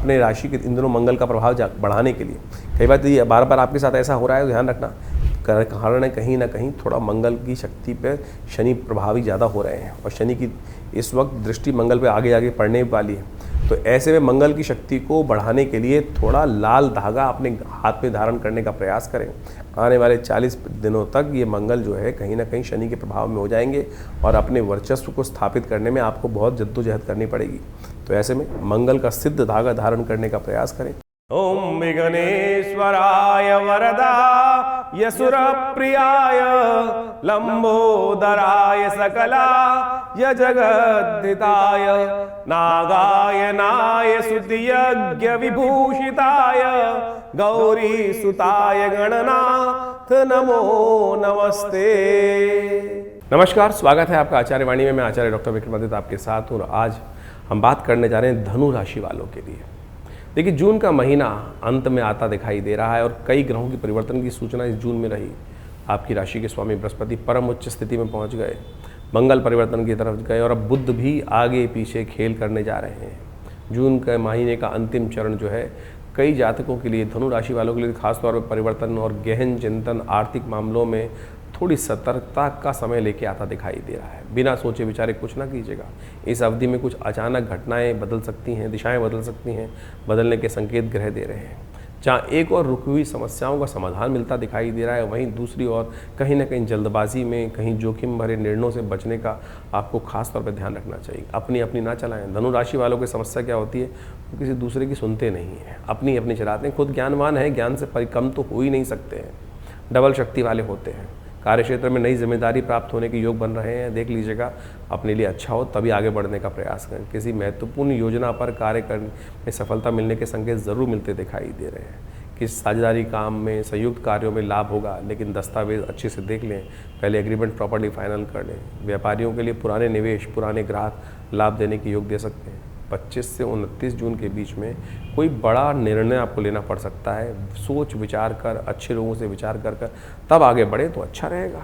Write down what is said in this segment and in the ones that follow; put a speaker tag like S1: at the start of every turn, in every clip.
S1: अपने राशि के इन दिनों मंगल का प्रभाव बढ़ाने के लिए। कई बार तो ये बार बार आपके साथ ऐसा हो रहा है, ध्यान रखना, कारण है कहीं ना कहीं थोड़ा मंगल की शक्ति पे शनि प्रभावी ज़्यादा हो रहे हैं, और शनि की इस वक्त दृष्टि मंगल पे आगे आगे पड़ने वाली है। तो ऐसे में मंगल की शक्ति को बढ़ाने के लिए थोड़ा लाल धागा अपने हाथ में धारण करने का प्रयास करें। आने वाले 40 दिनों तक ये मंगल जो है कहीं ना कहीं शनि के प्रभाव में हो जाएंगे, और अपने वर्चस्व को स्थापित करने में आपको बहुत जद्दोजहद करनी पड़ेगी। तो ऐसे में मंगल का सिद्ध धागा धारण करने का प्रयास करें। ओम विघ्नेश्वराय वरदा यसुर प्रियाय लंबोदराय सकला य जगद्धिताय नागायनाय सुतियज्ञ विभूषिताय गौरी सुताय गणनाथ नमो नमस्ते। नमस्कार, स्वागत है आपका आचार्य वाणी में। मैं आचार्य डॉक्टर विक्रमादित्य आपके साथ हूँ, और आज हम बात करने जा रहे हैं धनु राशि वालों के लिए। देखिए, जून का महीना अंत में आता दिखाई दे रहा है, और कई ग्रहों की परिवर्तन की सूचना इस जून में रही। आपकी राशि के स्वामी बृहस्पति परम उच्च स्थिति में पहुंच गए, मंगल परिवर्तन की तरफ गए, और अब बुध भी आगे पीछे खेल करने जा रहे हैं। जून के महीने का अंतिम चरण जो है कई जातकों के लिए, धनु राशि वालों के लिए खासतौर पर परिवर्तन और गहन चिंतन, आर्थिक मामलों में थोड़ी सतर्कता का समय लेके आता दिखाई दे रहा है। बिना सोचे विचारे कुछ ना कीजिएगा। इस अवधि में कुछ अचानक घटनाएं बदल सकती हैं, दिशाएं बदल सकती हैं, बदलने के संकेत ग्रह दे रहे हैं। जहाँ एक और रुकी हुई समस्याओं का समाधान मिलता दिखाई दे रहा है, वहीं दूसरी ओर कहीं ना कहीं जल्दबाजी में, कहीं जोखिम भरे निर्णयों से बचने का आपको खास तौर पर ध्यान रखना चाहिए। अपनी ना चलाएं। धनु राशि वालों की समस्या क्या होती है, वो किसी दूसरे की सुनते नहीं हैं, अपनी चलाते हैं। खुद ज्ञानवान है, ज्ञान से कम तो हो ही नहीं सकते हैं, डबल शक्ति वाले होते हैं। कार्य क्षेत्र में नई जिम्मेदारी प्राप्त होने के योग बन रहे हैं, देख लीजिएगा। अपने लिए अच्छा हो तभी आगे बढ़ने का प्रयास करें। किसी महत्वपूर्ण योजना पर कार्य करने में सफलता मिलने के संकेत ज़रूर मिलते दिखाई दे रहे हैं। किस साझेदारी काम में, संयुक्त कार्यों में लाभ होगा, लेकिन दस्तावेज अच्छे से देख लें, पहले एग्रीमेंट प्रॉपर्ली फाइनल कर लें। व्यापारियों के लिए पुराने निवेश, पुराने ग्राहक लाभ देने के योग दे सकते हैं। 25 से 29 जून के बीच में कोई बड़ा निर्णय आपको लेना पड़ सकता है। सोच विचार कर, अच्छे लोगों से विचार कर तब आगे बढ़े तो अच्छा रहेगा।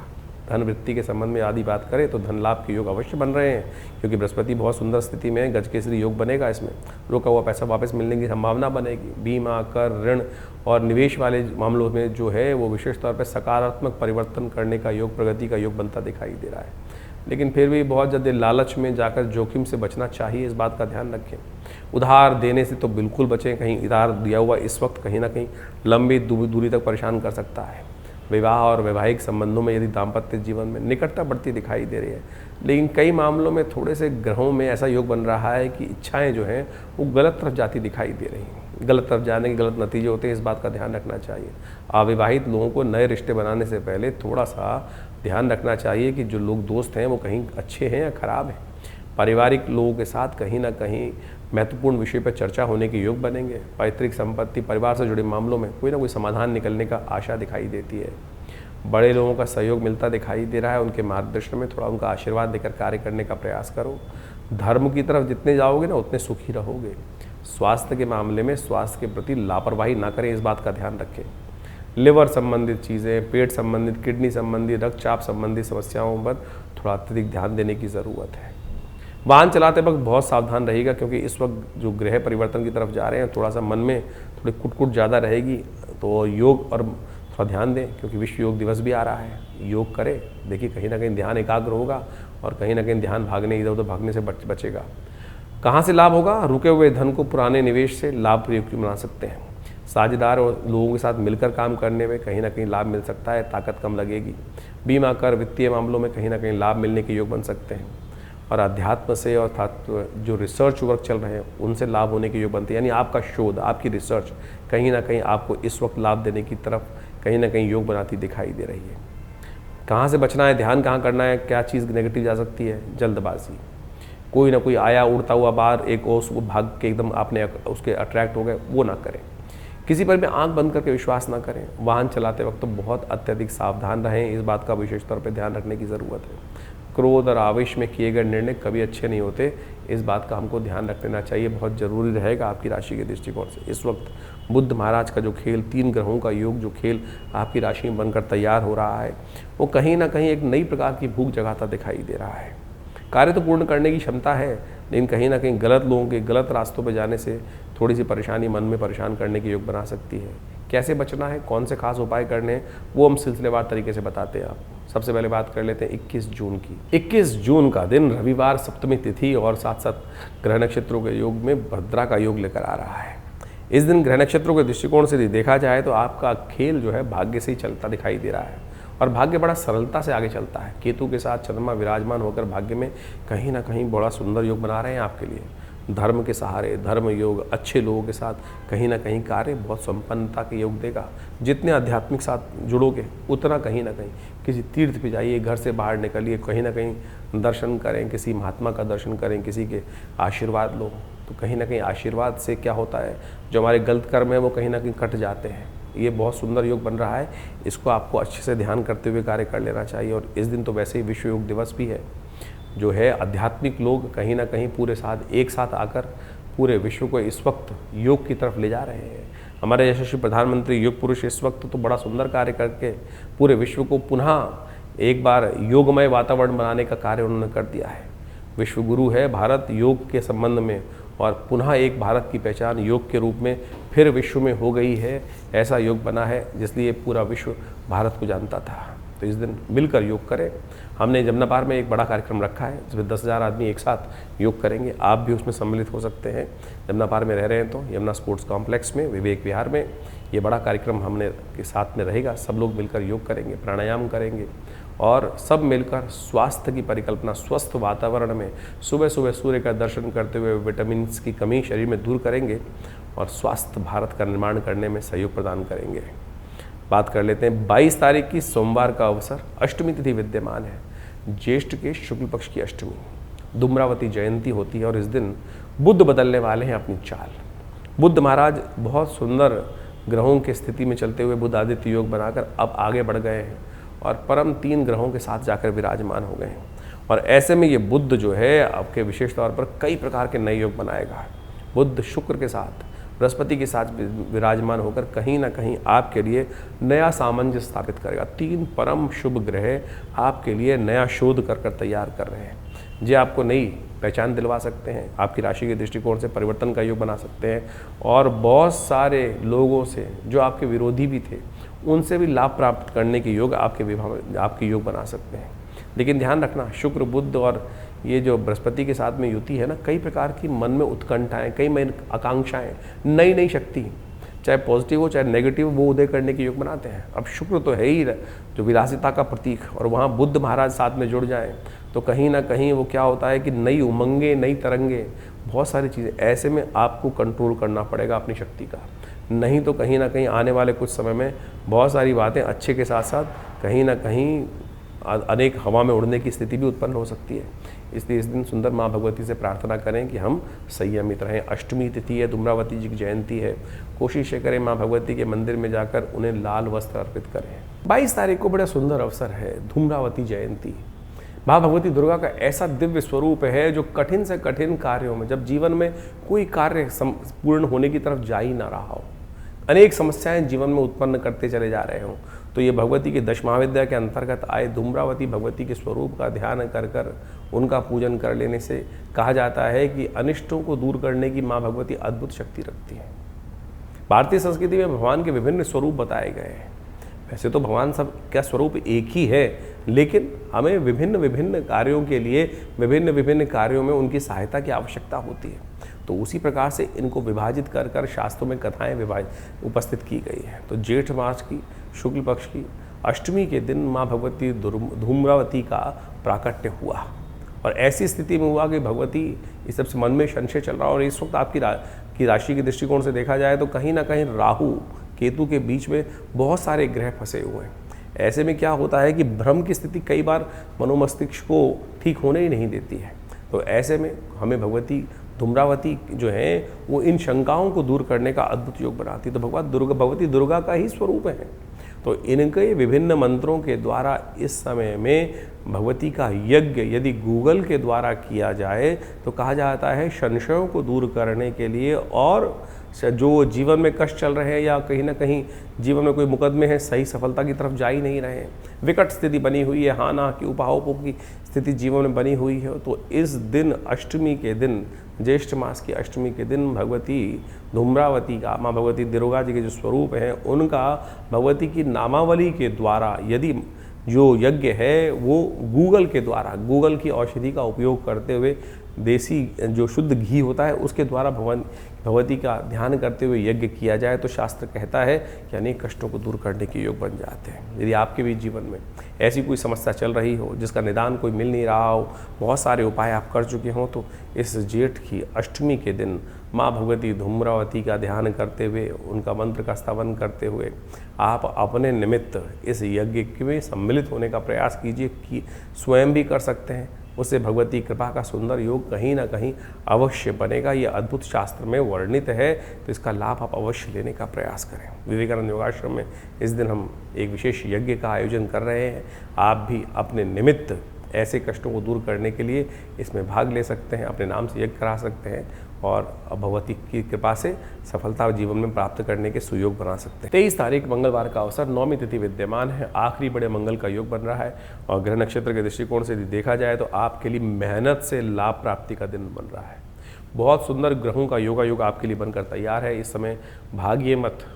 S1: धन वृत्ति के संबंध में आदि बात करें तो धन लाभ के योग अवश्य बन रहे हैं, क्योंकि बृहस्पति बहुत सुंदर स्थिति में है। गजकेसरी योग बनेगा, इसमें रोका हुआ पैसा वापस मिलने की संभावना बनेगी। बीमा, कर, ऋण और निवेश वाले मामलों में जो है वो विशेष तौर पर सकारात्मक परिवर्तन करने का योग, प्रगति का योग बनता दिखाई दे रहा है। लेकिन फिर भी बहुत ज़्यादा लालच में जाकर जोखिम से बचना चाहिए, इस बात का ध्यान रखें। उधार देने से तो बिल्कुल बचें। कहीं उधार दिया हुआ इस वक्त कहीं ना कहीं लंबी दूरी तक परेशान कर सकता है। विवाह और वैवाहिक संबंधों में यदि दाम्पत्य जीवन में निकटता बढ़ती दिखाई दे रही है, लेकिन कई मामलों में थोड़े से ग्रहों में ऐसा योग बन रहा है कि इच्छाएँ जो हैं वो गलत तरफ जाती दिखाई दे रही हैं। गलत तरफ जाने के गलत नतीजे होते हैं, इस बात का ध्यान रखना चाहिए। अविवाहित लोगों को नए रिश्ते बनाने से पहले थोड़ा सा ध्यान रखना चाहिए कि जो लोग दोस्त हैं वो कहीं अच्छे हैं या खराब हैं। पारिवारिक लोगों के साथ कहीं ना कहीं महत्वपूर्ण विषय पर चर्चा होने के योग बनेंगे। पैतृक संपत्ति, परिवार से जुड़े मामलों में कोई ना कोई समाधान निकलने का आशा दिखाई देती है। बड़े लोगों का सहयोग मिलता दिखाई दे रहा है, उनके मार्गदर्शन में थोड़ा उनका आशीर्वाद देकर कार्य करने का प्रयास करो। धर्म की तरफ जितने जाओगे ना उतने सुखी रहोगे। स्वास्थ्य के मामले में स्वास्थ्य के प्रति लापरवाही ना करें, इस बात का ध्यान रखें। लिवर संबंधित चीज़ें, पेट संबंधित, किडनी संबंधित, रक्तचाप संबंधित समस्याओं पर थोड़ा अत्यधिक ध्यान देने की ज़रूरत है। वाहन चलाते वक्त बहुत सावधान रहिएगा, क्योंकि इस वक्त जो ग्रह परिवर्तन की तरफ जा रहे हैं, थोड़ा सा मन में थोड़ी कुट ज़्यादा रहेगी। तो योग और थोड़ा ध्यान दें, क्योंकि विश्व योग दिवस भी आ रहा है। योग करें, देखिए कहीं ना कहीं ध्यान एकाग्र होगा, और कहीं ना कहीं ध्यान भागने, इधर उधर भागने से बचेगा। कहाँ से लाभ होगा? रुके हुए धन को पुराने निवेश से लाभ प्रयुक्त बना सकते हैं। साझेदार और लोगों के साथ मिलकर काम करने में कहीं ना कहीं लाभ मिल सकता है, ताकत कम लगेगी। बीमा, कर, वित्तीय मामलों में कहीं ना कहीं लाभ मिलने के योग बन सकते हैं। और अध्यात्म से और जो रिसर्च वर्क चल रहे हैं उनसे लाभ होने के योग बनते हैं। यानी आपका शोध, आपकी रिसर्च कहीं ना कहीं आपको इस वक्त लाभ देने की तरफ कहीं ना कहीं योग बनाती दिखाई दे रही है। कहाँ से बचना है, ध्यान कहाँ करना है, क्या चीज़ नेगेटिव जा सकती है? जल्दबाजी। कोई ना कोई आया उड़ता हुआ बाहर, एक और उसको भाग के एकदम आपने उसके अट्रैक्ट हो गए, वो ना करें। किसी पर भी आंख बंद करके विश्वास ना करें। वाहन चलाते वक्त तो बहुत अत्यधिक सावधान रहें, इस बात का विशेष तौर पर ध्यान रखने की ज़रूरत है। क्रोध और आवेश में किए गए निर्णय कभी अच्छे नहीं होते, इस बात का हमको ध्यान रख लेना चाहिए, बहुत ज़रूरी रहेगा आपकी राशि के दृष्टिकोण से। इस वक्त बुध महाराज का जो खेल, 3 ग्रहों का योग जो खेल आपकी राशि में बनकर तैयार हो रहा है, वो कहीं ना कहीं एक नई प्रकार की भूख जगाता दिखाई दे रहा है। कार्य तो पूर्ण करने की क्षमता है, लेकिन कहीं ना कहीं गलत लोगों के गलत रास्तों पर जाने से थोड़ी सी परेशानी मन में परेशान करने के योग बना सकती है। कैसे बचना है, कौन से खास उपाय करने हैं, वो हम सिलसिलेवार तरीके से बताते हैं आपको। सबसे पहले बात कर लेते हैं 21 जून की। 21 जून का दिन रविवार, सप्तमी तिथि और साथ साथ ग्रह नक्षत्रों के योग में भद्रा का योग लेकर आ रहा है। इस दिन ग्रह नक्षत्रों के दृष्टिकोण से देखा जाए तो आपका खेल जो है भाग्य से ही चलता दिखाई दे रहा है और भाग्य बड़ा सरलता से आगे चलता है। केतु के साथ चंद्रमा विराजमान होकर भाग्य में कहीं ना कहीं बड़ा सुंदर योग बना रहे हैं आपके लिए। धर्म के सहारे, धर्म योग, अच्छे लोगों के साथ कहीं ना कहीं कार्य बहुत संपन्नता के योग देगा। जितने आध्यात्मिक साथ जुड़ोगे उतना कहीं ना कहीं किसी तीर्थ पे जाइए, घर से बाहर निकलिए, कहीं ना कहीं दर्शन करें, किसी महात्मा का दर्शन करें, किसी के आशीर्वाद लो, तो कहीं ना कहीं आशीर्वाद से क्या होता है, जो हमारे गलत कर्म है वो कहीं ना कहीं कट जाते हैं। ये बहुत सुंदर योग बन रहा है, इसको आपको अच्छे से ध्यान करते हुए कार्य कर लेना चाहिए। और इस दिन तो वैसे ही विश्व योग दिवस भी है, जो है आध्यात्मिक लोग कहीं ना कहीं पूरे साथ एक साथ आकर पूरे विश्व को इस वक्त योग की तरफ ले जा रहे हैं। हमारे यशस्वी प्रधानमंत्री योग पुरुष इस वक्त तो बड़ा सुंदर कार्य करके पूरे विश्व को पुनः एक बार योगमय वातावरण बनाने का कार्य उन्होंने कर दिया है। विश्व गुरु है भारत योग के संबंध में, और पुनः एक भारत की पहचान योग के रूप में फिर विश्व में हो गई है। ऐसा योग बना है जिसलिए पूरा विश्व भारत को जानता था। तो इस दिन मिलकर योग करें। हमने जमुना पार में एक बड़ा कार्यक्रम रखा है जिसमें 10,000 आदमी एक साथ योग करेंगे। आप भी उसमें सम्मिलित हो सकते हैं। जमुना पार में रह रहे हैं तो यमुना स्पोर्ट्स कॉम्प्लेक्स में विवेक विहार में ये बड़ा कार्यक्रम हमने के साथ में रहेगा। सब लोग मिलकर योग करेंगे, प्राणायाम करेंगे और सब मिलकर स्वास्थ्य की परिकल्पना, स्वस्थ वातावरण में सुबह सुबह सूर्य का दर्शन करते हुए विटामिन की कमी शरीर में दूर करेंगे और स्वस्थ भारत का निर्माण करने में सहयोग प्रदान करेंगे। बात कर लेते हैं 22 तारीख की सोमवार का अवसर, अष्टमी तिथि विद्यमान है। ज्येष्ठ के शुक्ल पक्ष की अष्टमी, धूम्रावती जयंती होती है और इस दिन बुद्ध बदलने वाले हैं अपनी चाल। बुद्ध महाराज बहुत सुंदर ग्रहों की स्थिति में चलते हुए बुध आदित्य योग बनाकर अब आगे बढ़ गए हैं और परम 3 ग्रहों के साथ जाकर विराजमान हो गए हैं। और ऐसे में ये बुद्ध जो है आपके विशेष तौर पर कई प्रकार के नए योग बनाएगा। बुद्ध शुक्र के साथ, बृहस्पति के साथ विराजमान होकर कहीं ना कहीं आपके लिए नया सामंजस्य स्थापित करेगा। 3 परम शुभ ग्रह आपके लिए नया शोध कर तैयार कर रहे हैं, जो आपको नई पहचान दिलवा सकते हैं, आपकी राशि के दृष्टिकोण से परिवर्तन का योग बना सकते हैं और बहुत सारे लोगों से जो आपके विरोधी भी थे उनसे भी लाभ प्राप्त करने के योग आपके योग बना सकते हैं। लेकिन ध्यान रखना, शुक्र, बुध और ये जो बृहस्पति के साथ में युति है ना, कई प्रकार की मन में उत्कंठाएं, कई नई आकांक्षाएं, नई नई शक्ति, चाहे पॉजिटिव हो चाहे नेगेटिव, वो उदय करने के योग बनाते हैं। अब शुक्र तो है ही जो विलासिता का प्रतीक, और वहाँ बुद्ध महाराज साथ में जुड़ जाएं तो कहीं ना कहीं वो क्या होता है कि नई उमंगे, नई तरंगे, बहुत सारी चीज़ें। ऐसे में आपको कंट्रोल करना पड़ेगा अपनी शक्ति का, नहीं तो कहीं ना कहीं आने वाले कुछ समय में बहुत सारी बातें अच्छे के साथ साथ कहीं ना कहीं अनेक हवा में उड़ने की स्थिति भी उत्पन्न हो सकती है। इसलिए इस दिन सुंदर माँ भगवती से प्रार्थना करें कि हम संयमित रहें। अष्टमी तिथि है, धूम्रावती जी की जयंती है, कोशिश करें माँ भगवती के मंदिर में जाकर उन्हें लाल वस्त्र अर्पित करें। 22 तारीख को बड़ा सुंदर अवसर है, धूम्रावती जयंती। माँ भगवती दुर्गा का ऐसा दिव्य स्वरूप है जो कठिन से कठिन कार्यों में, जब जीवन में कोई कार्य पूर्ण होने की तरफ जा ही ना रहा हो, अनेक समस्याएं जीवन में उत्पन्न करते चले जा रहे हों, तो ये भगवती के 10 महाविद्या के अंतर्गत आए धूम्रावती भगवती के स्वरूप का ध्यान कर कर उनका पूजन कर लेने से कहा जाता है कि अनिष्टों को दूर करने की माँ भगवती अद्भुत शक्ति रखती है। भारतीय संस्कृति में भगवान के विभिन्न स्वरूप बताए गए हैं। वैसे तो भगवान सब क्या स्वरूप एक ही है, लेकिन हमें विभिन्न विभिन्न कार्यों के लिए विभिन्न विभिन्न कार्यों में उनकी सहायता की आवश्यकता होती है। तो उसी प्रकार से इनको विभाजित कर कर शास्त्रों में कथाएं उपस्थित की गई है। तो जेठ मास की शुक्ल पक्ष की अष्टमी के दिन माँ भगवती धूम्रावती का प्राकट्य हुआ और ऐसी स्थिति में हुआ कि भगवती इस सबसे मन में संशय चल रहा। और इस वक्त आपकी राशि के दृष्टिकोण से देखा जाए तो कहीं ना कहीं राहु केतु के बीच में बहुत सारे ग्रह फंसे हुए हैं। ऐसे में क्या होता है कि भ्रम की स्थिति कई बार मनोमस्तिष्क को ठीक होने ही नहीं देती है। तो ऐसे में हमें भगवती धूम्रावती जो है वो इन शंकाओं को दूर करने का अद्भुत योग बनाती है। तो भगवती दुर्गा का ही स्वरूप है। तो इनके विभिन्न मंत्रों के द्वारा इस समय में भगवती का यज्ञ यदि गूगल के द्वारा किया जाए तो कहा जाता है संशयों को दूर करने के लिए, और जो जीवन में कष्ट चल रहे हैं या कहीं ना कहीं जीवन में कोई मुकदमे हैं, सही सफलता की तरफ जा ही नहीं रहे हैं, विकट स्थिति बनी हुई है, हाँ ना की उपाहों की स्थिति जीवन में बनी हुई है, तो इस दिन अष्टमी के दिन, ज्येष्ठ मास की अष्टमी के दिन भगवती धूम्रावती का, माँ भगवती दुर्गा जी के जो स्वरूप हैं उनका भगवती की नामावली के द्वारा यदि जो यज्ञ है वो गूगल के द्वारा, गूगल की औषधि का उपयोग करते हुए देसी जो शुद्ध घी होता है उसके द्वारा भगवती का ध्यान करते हुए यज्ञ किया जाए तो शास्त्र कहता है कि अनेक कष्टों को दूर करने के योग बन जाते हैं। यदि आपके भी जीवन में ऐसी कोई समस्या चल रही हो जिसका निदान कोई मिल नहीं रहा हो, बहुत सारे उपाय आप कर चुके हों, तो इस जेठ की अष्टमी के दिन माँ भगवती धूम्रावती का ध्यान करते हुए, उनका मंत्र का स्तवन करते हुए आप अपने निमित्त इस यज्ञ में सम्मिलित होने का प्रयास कीजिए कि स्वयं भी कर सकते हैं। उससे भगवती कृपा का सुंदर योग कहीं ना कहीं अवश्य बनेगा। ये अद्भुत शास्त्र में वर्णित है, तो इसका लाभ आप अवश्य लेने का प्रयास करें। विवेकानंद योगाश्रम में इस दिन हम एक विशेष यज्ञ का आयोजन कर रहे हैं। आप भी अपने निमित्त ऐसे कष्टों को दूर करने के लिए इसमें भाग ले सकते हैं, अपने नाम से यज्ञ करा सकते हैं और भगवती की कृपा से सफलता जीवन में प्राप्त करने के सुयोग बना सकते हैं। 23 तारीख मंगलवार का अवसर, नौमी तिथि विद्यमान है, आखिरी बड़े मंगल का योग बन रहा है और ग्रह नक्षत्र के दृष्टिकोण से यदि देखा जाए तो आपके लिए मेहनत से लाभ प्राप्ति का दिन बन रहा है। बहुत सुंदर ग्रहों का योगा योग आपके लिए बनकर तैयार है। इस समय भागिए मत,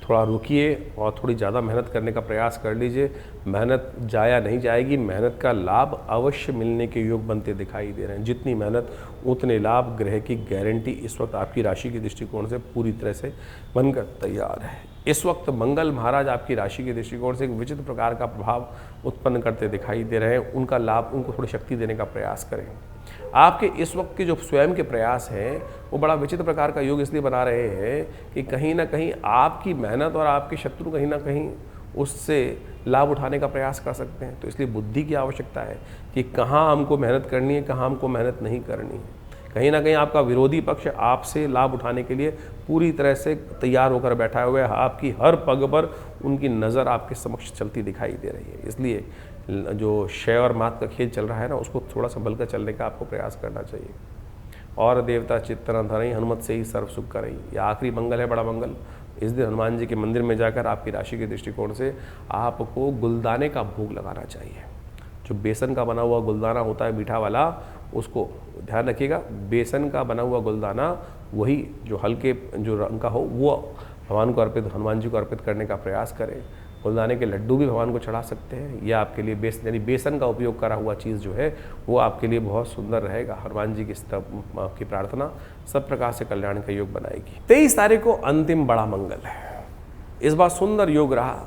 S1: थोड़ा रुकिए और थोड़ी ज़्यादा मेहनत करने का प्रयास कर लीजिए। मेहनत जाया नहीं जाएगी, मेहनत का लाभ अवश्य मिलने के योग बनते दिखाई दे रहे हैं। जितनी मेहनत उतने लाभ, ग्रह की गारंटी इस वक्त आपकी राशि के दृष्टिकोण से पूरी तरह से बनकर तैयार है। इस वक्त मंगल महाराज आपकी राशि के दृष्टिकोण से एक विचित्र प्रकार का प्रभाव उत्पन्न करते दिखाई दे रहे हैं। उनका लाभ, उनको थोड़ी शक्ति देने का प्रयास करें। आपके इस वक्त के जो स्वयं के प्रयास हैं वो बड़ा विचित्र प्रकार का योग इसलिए बना रहे हैं कि कहीं ना कहीं आपकी मेहनत और आपके शत्रु कहीं ना कहीं उससे लाभ उठाने का प्रयास कर सकते हैं। तो इसलिए बुद्धि की आवश्यकता है कि कहाँ हमको मेहनत करनी है, कहाँ हमको मेहनत नहीं करनी है। कहीं ना कहीं आपका विरोधी पक्ष आपसे लाभ उठाने के लिए पूरी तरह से तैयार होकर बैठा हुआ है। आपकी हर पग पर उनकी नज़र आपके समक्ष चलती दिखाई दे रही है। इसलिए जो क्षय और मात का खेल चल रहा है ना, उसको थोड़ा संभल कर चलने का आपको प्रयास करना चाहिए। और देवता चित्तन धरई, हनुमत से ही सर्व सुख करई। यह आखिरी मंगल है, बड़ा मंगल। इस दिन हनुमान जी के मंदिर में जाकर आपकी राशि के दृष्टिकोण से आपको गुलदाने का भोग लगाना चाहिए। जो बेसन का बना हुआ गुलदाना होता है मीठा वाला, उसको ध्यान रखिएगा, बेसन का बना हुआ गुलदाना, वही जो हल्के जो रंग का हो, वो भगवान को अर्पित, हनुमान जी को अर्पित करने का प्रयास करें। गुलदाने के लड्डू भी भगवान को चढ़ा सकते हैं। यह आपके लिए बेसन, यानी बेसन का उपयोग करा हुआ चीज़ जो है वो आपके लिए बहुत सुंदर रहेगा। हनुमान जी की प्रार्थना सब प्रकार से कल्याण का योग बनाएगी। 23 तारीख को अंतिम बड़ा मंगल है। इस बार सुंदर योग रहा।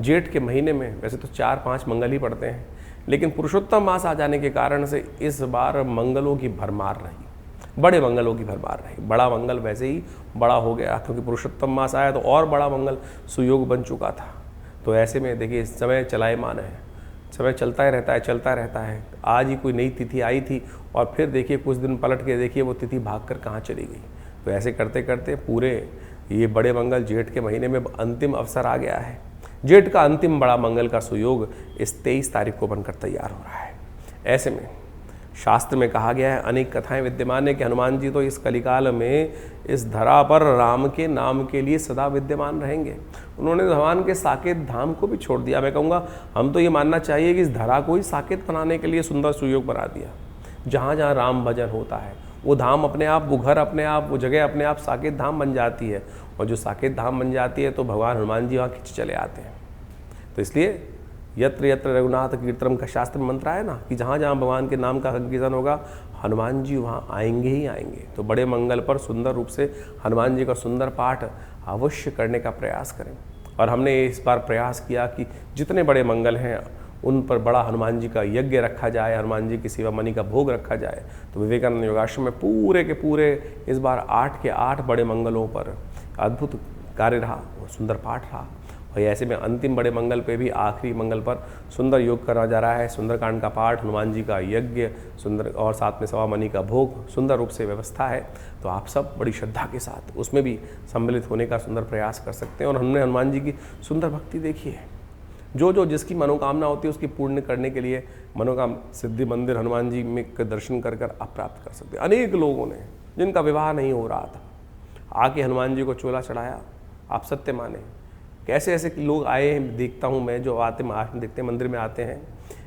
S1: जेठ के महीने में वैसे तो 4-5 मंगल ही पड़ते हैं, लेकिन पुरुषोत्तम मास आ जाने के कारण से इस बार मंगलों की भरमार रही, बड़े मंगलों की भरमार रही। बड़ा मंगल वैसे ही बड़ा हो गया क्योंकि पुरुषोत्तम मास आया तो और बड़ा मंगल सुयोग बन चुका था। तो ऐसे में देखिए समय चलायमान है, समय चलता ही रहता है, चलता रहता है। आज ही कोई नई तिथि आई थी और फिर देखिए कुछ दिन पलट के देखिए वो तिथि भागकर कहाँ चली गई। तो ऐसे करते करते पूरे ये बड़े मंगल जेठ के महीने में अंतिम अवसर आ गया है। जेठ का अंतिम बड़ा मंगल का सुयोग इस 23 तारीख को बनकर तैयार हो रहा है। ऐसे में शास्त्र में कहा गया है, अनेक कथाएं विद्यमान है कि हनुमान जी तो इस कलिकाल में इस धरा पर राम के नाम के लिए सदा विद्यमान रहेंगे। उन्होंने भगवान के साकेत धाम को भी छोड़ दिया। मैं कहूँगा हम तो ये मानना चाहिए कि इस धरा को ही साकेत बनाने के लिए सुंदर सुयोग बना दिया। जहाँ जहाँ राम भजन होता है वो धाम अपने आप, वो घर अपने आप, वो जगह अपने आप साकेत धाम बन जाती है। और जो साकेत धाम बन जाती है तो भगवान हनुमान जी वहाँ खिंच चले आते हैं। तो इसलिए यत्र यत्र रघुनाथ कीर्तनम का शास्त्र में मंत्र है ना कि जहाँ जहाँ भगवान के नाम का संकीर्तन होगा हनुमान जी वहाँ आएंगे ही आएंगे। तो बड़े मंगल पर सुंदर रूप से हनुमान जी का सुंदर पाठ अवश्य करने का प्रयास करें। और हमने इस बार प्रयास किया कि जितने बड़े मंगल हैं उन पर बड़ा हनुमान जी का यज्ञ रखा जाए, हनुमान जी की सेवा मणि का भोग रखा जाए। तो विवेकानंद योगाश्रम में पूरे के पूरे इस बार 8 के 8 बड़े मंगलों पर अद्भुत कार्य रहा, सुंदर पाठ रहा। और ऐसे में अंतिम बड़े मंगल पे भी आखिरी मंगल पर सुंदर योग करा जा रहा है। सुंदरकांड का पाठ, हनुमान जी का यज्ञ, सुंदर और साथ में सवा मणि का भोग, सुंदर रूप से व्यवस्था है। तो आप सब बड़ी श्रद्धा के साथ उसमें भी सम्मिलित होने का सुंदर प्रयास कर सकते हैं। और हमने हनुमान जी की सुंदर भक्ति देखी है। जो जिसकी मनोकामना होती है उसकी पूर्ण करने के लिए मनोकामना सिद्धि मंदिर हनुमान जी में दर्शन कर आप प्राप्त कर सकते हैं। अनेक लोगों ने जिनका विवाह नहीं हो रहा था आके हनुमान जी को चोला चढ़ाया। आप सत्य माने कैसे ऐसे लोग आए हैं, देखता हूँ मैं, जो आते देखते मंदिर में आते हैं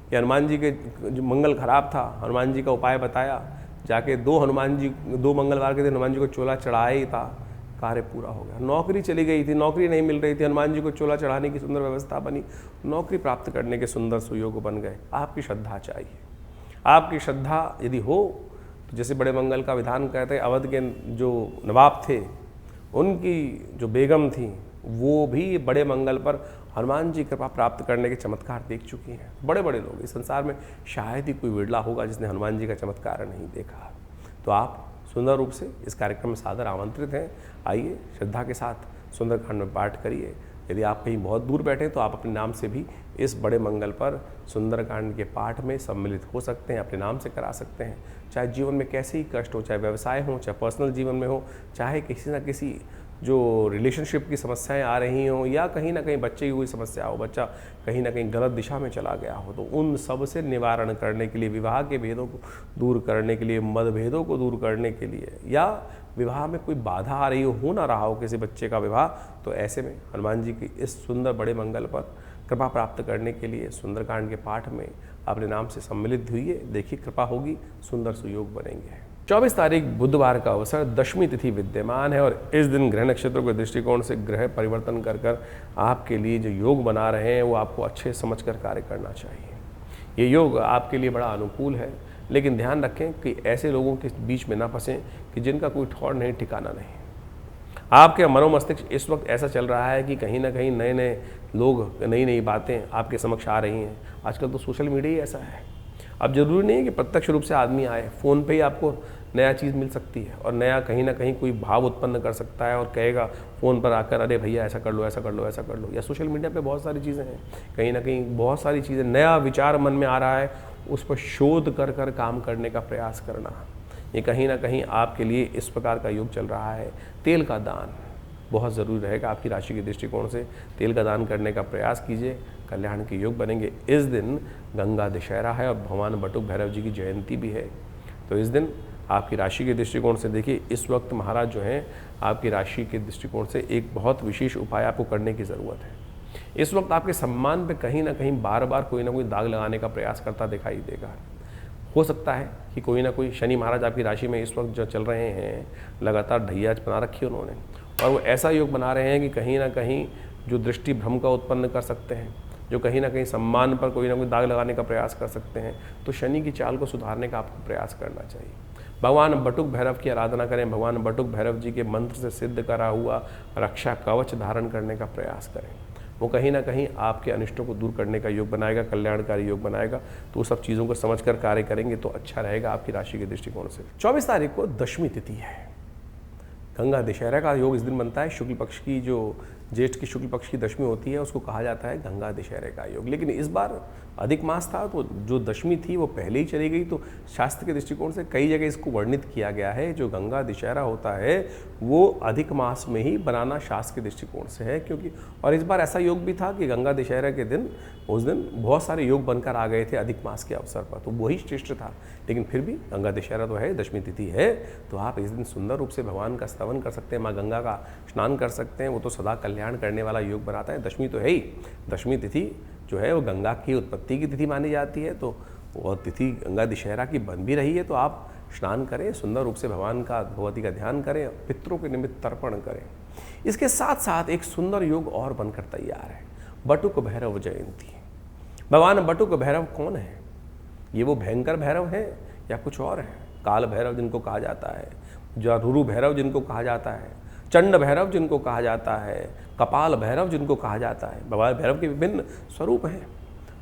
S1: कि हनुमान जी के जो मंगल खराब था, हनुमान जी का उपाय बताया, जाके 2 मंगलवार के दिन हनुमान जी को चोला चढ़ाया ही था, कार्य पूरा हो गया। नौकरी चली गई थी, नौकरी नहीं मिल रही थी, हनुमान जी को चोला चढ़ाने की सुंदर व्यवस्था बनी, नौकरी प्राप्त करने के सुंदर सुयोग बन गए। आपकी श्रद्धा चाहिए। आपकी श्रद्धा यदि हो तो जैसे बड़े मंगल का विधान कहते हैं, अवध के जो नवाब थे उनकी जो बेगम थी वो भी बड़े मंगल पर हनुमान जी कृपा प्राप्त करने के चमत्कार देख चुकी हैं। बड़े बड़े लोग इस संसार में शायद ही कोई विरला होगा जिसने हनुमान जी का चमत्कार नहीं देखा। तो आप सुंदर रूप से इस कार्यक्रम में सादर आमंत्रित हैं। आइए श्रद्धा के साथ सुंदरकांड में पाठ करिए। यदि आप कहीं बहुत दूर बैठे तो आप अपने नाम से भी इस बड़े मंगल पर सुंदरकांड के पाठ में सम्मिलित हो सकते हैं, अपने नाम से करा सकते हैं। चाहे जीवन में कैसे ही कष्ट हो, चाहे व्यवसाय हो, चाहे पर्सनल जीवन में हो, चाहे किसी न किसी जो रिलेशनशिप की समस्याएं आ रही हों, या कहीं ना कहीं बच्चे की कोई समस्या हो, बच्चा कहीं ना कहीं गलत दिशा में चला गया हो, तो उन सब से निवारण करने के लिए, विवाह के भेदों को दूर करने के लिए, मतभेदों को दूर करने के लिए, या विवाह में कोई बाधा आ रही हो ना रहा हो किसी बच्चे का विवाह, तो ऐसे में हनुमान जी की इस सुंदर बड़े मंगल पर कृपा प्राप्त करने के लिए सुंदरकांड के पाठ में अपने नाम से सम्मिलित हुई। देखिए कृपा होगी, सुंदर सुयोग बनेंगे। 24 तारीख बुधवार का अवसर, दशमी तिथि विद्यमान है और इस दिन ग्रह नक्षत्रों के दृष्टिकोण से ग्रह परिवर्तन कर आपके लिए जो योग बना रहे हैं वो आपको अच्छे समझकर कार्य करना चाहिए। ये योग आपके लिए बड़ा अनुकूल है, लेकिन ध्यान रखें कि ऐसे लोगों के बीच में ना फंसें कि जिनका कोई ठौर नहीं, ठिकाना नहीं। आपके मनोमस्तिष्क इस वक्त ऐसा चल रहा है कि कहीं ना कहीं नए नए लोग, नई नई बातें आपके समक्ष आ रही हैं। आजकल तो सोशल मीडिया ही ऐसा है। अब जरूरी नहीं है कि प्रत्यक्ष रूप से आदमी आए, फ़ोन पे ही आपको नया चीज़ मिल सकती है और नया कहीं ना कहीं कोई भाव उत्पन्न कर सकता है और कहेगा फ़ोन पर आकर, अरे भैया ऐसा कर लो, ऐसा कर लो, ऐसा कर लो। या सोशल मीडिया पे बहुत सारी चीज़ें हैं, कहीं ना कहीं बहुत सारी चीज़ें, नया विचार मन में आ रहा है, उस पर शोध कर कर काम करने का प्रयास करना, ये कहीं ना कहीं आपके लिए इस प्रकार का योग चल रहा है। तेल का दान बहुत ज़रूरी रहेगा। आपकी राशि के दृष्टिकोण से तेल का दान करने का प्रयास कीजिए, कल्याण के योग बनेंगे। इस दिन गंगा दशहरा है और भगवान बटुक भैरव जी की जयंती भी है। तो इस दिन आपकी राशि के दृष्टिकोण से देखिए, इस वक्त महाराज जो हैं आपकी राशि के दृष्टिकोण से एक बहुत विशेष उपाय आपको करने की ज़रूरत है। इस वक्त आपके सम्मान पे कहीं ना कहीं बार बार कोई ना कोई दाग लगाने का प्रयास करता दिखाई देगा। हो सकता है कि कोई ना कोई शनि महाराज आपकी राशि में इस वक्त जो चल रहे हैं, लगातार ढैया बना रखी है उन्होंने, और वो ऐसा योग बना रहे हैं कि कहीं ना कहीं जो दृष्टि भ्रम का उत्पन्न कर सकते हैं, जो कहीं ना कहीं सम्मान पर कोई ना कोई दाग लगाने का प्रयास कर सकते हैं। तो शनि की चाल को सुधारने का आपको प्रयास करना चाहिए। भगवान बटुक भैरव की आराधना करें, भगवान बटुक भैरव जी के मंत्र से सिद्ध करा हुआ रक्षा कवच धारण करने का प्रयास करें। वो कहीं ना कहीं आपके अनिष्टों को दूर करने का योग बनाएगा, कल्याणकारी योग बनाएगा। तो सब चीज़ों को समझकर कार्य करेंगे तो अच्छा रहेगा आपकी राशि के दृष्टिकोण से। 24 तारीख को दशमी तिथि है, गंगा दशहरा का योग इस दिन बनता है। शुक्ल पक्ष की, जो ज्येष्ठ की शुक्ल पक्ष की दशमी होती है, उसको कहा जाता है गंगा दशहरे का योग। लेकिन इस बार अधिक मास था, तो जो दशमी थी वो पहले ही चली गई। तो शास्त्र के दृष्टिकोण से कई जगह इसको वर्णित किया गया है। जो गंगा दशहरा होता है वो अधिक मास में ही बनाना शास्त्र के दृष्टिकोण से है, क्योंकि और इस बार ऐसा योग भी था कि गंगा दशहरा के दिन, उस दिन बहुत सारे योग बनकर आ गए थे अधिक मास के अवसर पर, तो वही श्रेष्ठ था। लेकिन फिर भी गंगा दशहरा तो है, दशमी तिथि है, तो आप इस दिन सुंदर रूप से भगवान का स्तवन कर सकते हैं, माँ गंगा का स्नान कर सकते हैं। वो तो सदा कल्याण करने वाला योग बनाता है। दशमी तो है ही, दशमी तिथि जो है वो गंगा की उत्पत्ति की तिथि मानी जाती है। तो वो तिथि गंगा दशहरा की बन भी रही है। तो आप स्नान करें, सुंदर रूप से भगवान का, भगवती का ध्यान करें, पितरों के निमित्त तर्पण करें। इसके साथ साथ एक सुंदर योग और बनकर तैयार है, बटुक भैरव जयंती। भगवान बटुक भैरव कौन है? ये वो भयंकर भैरव है या कुछ और है? काल भैरव जिनको कहा जाता है, जरूरु भैरव जिनको कहा जाता है, चंड भैरव जिनको कहा जाता है, कपाल भैरव जिनको कहा जाता है। भगवान भैरव के विभिन्न स्वरूप हैं।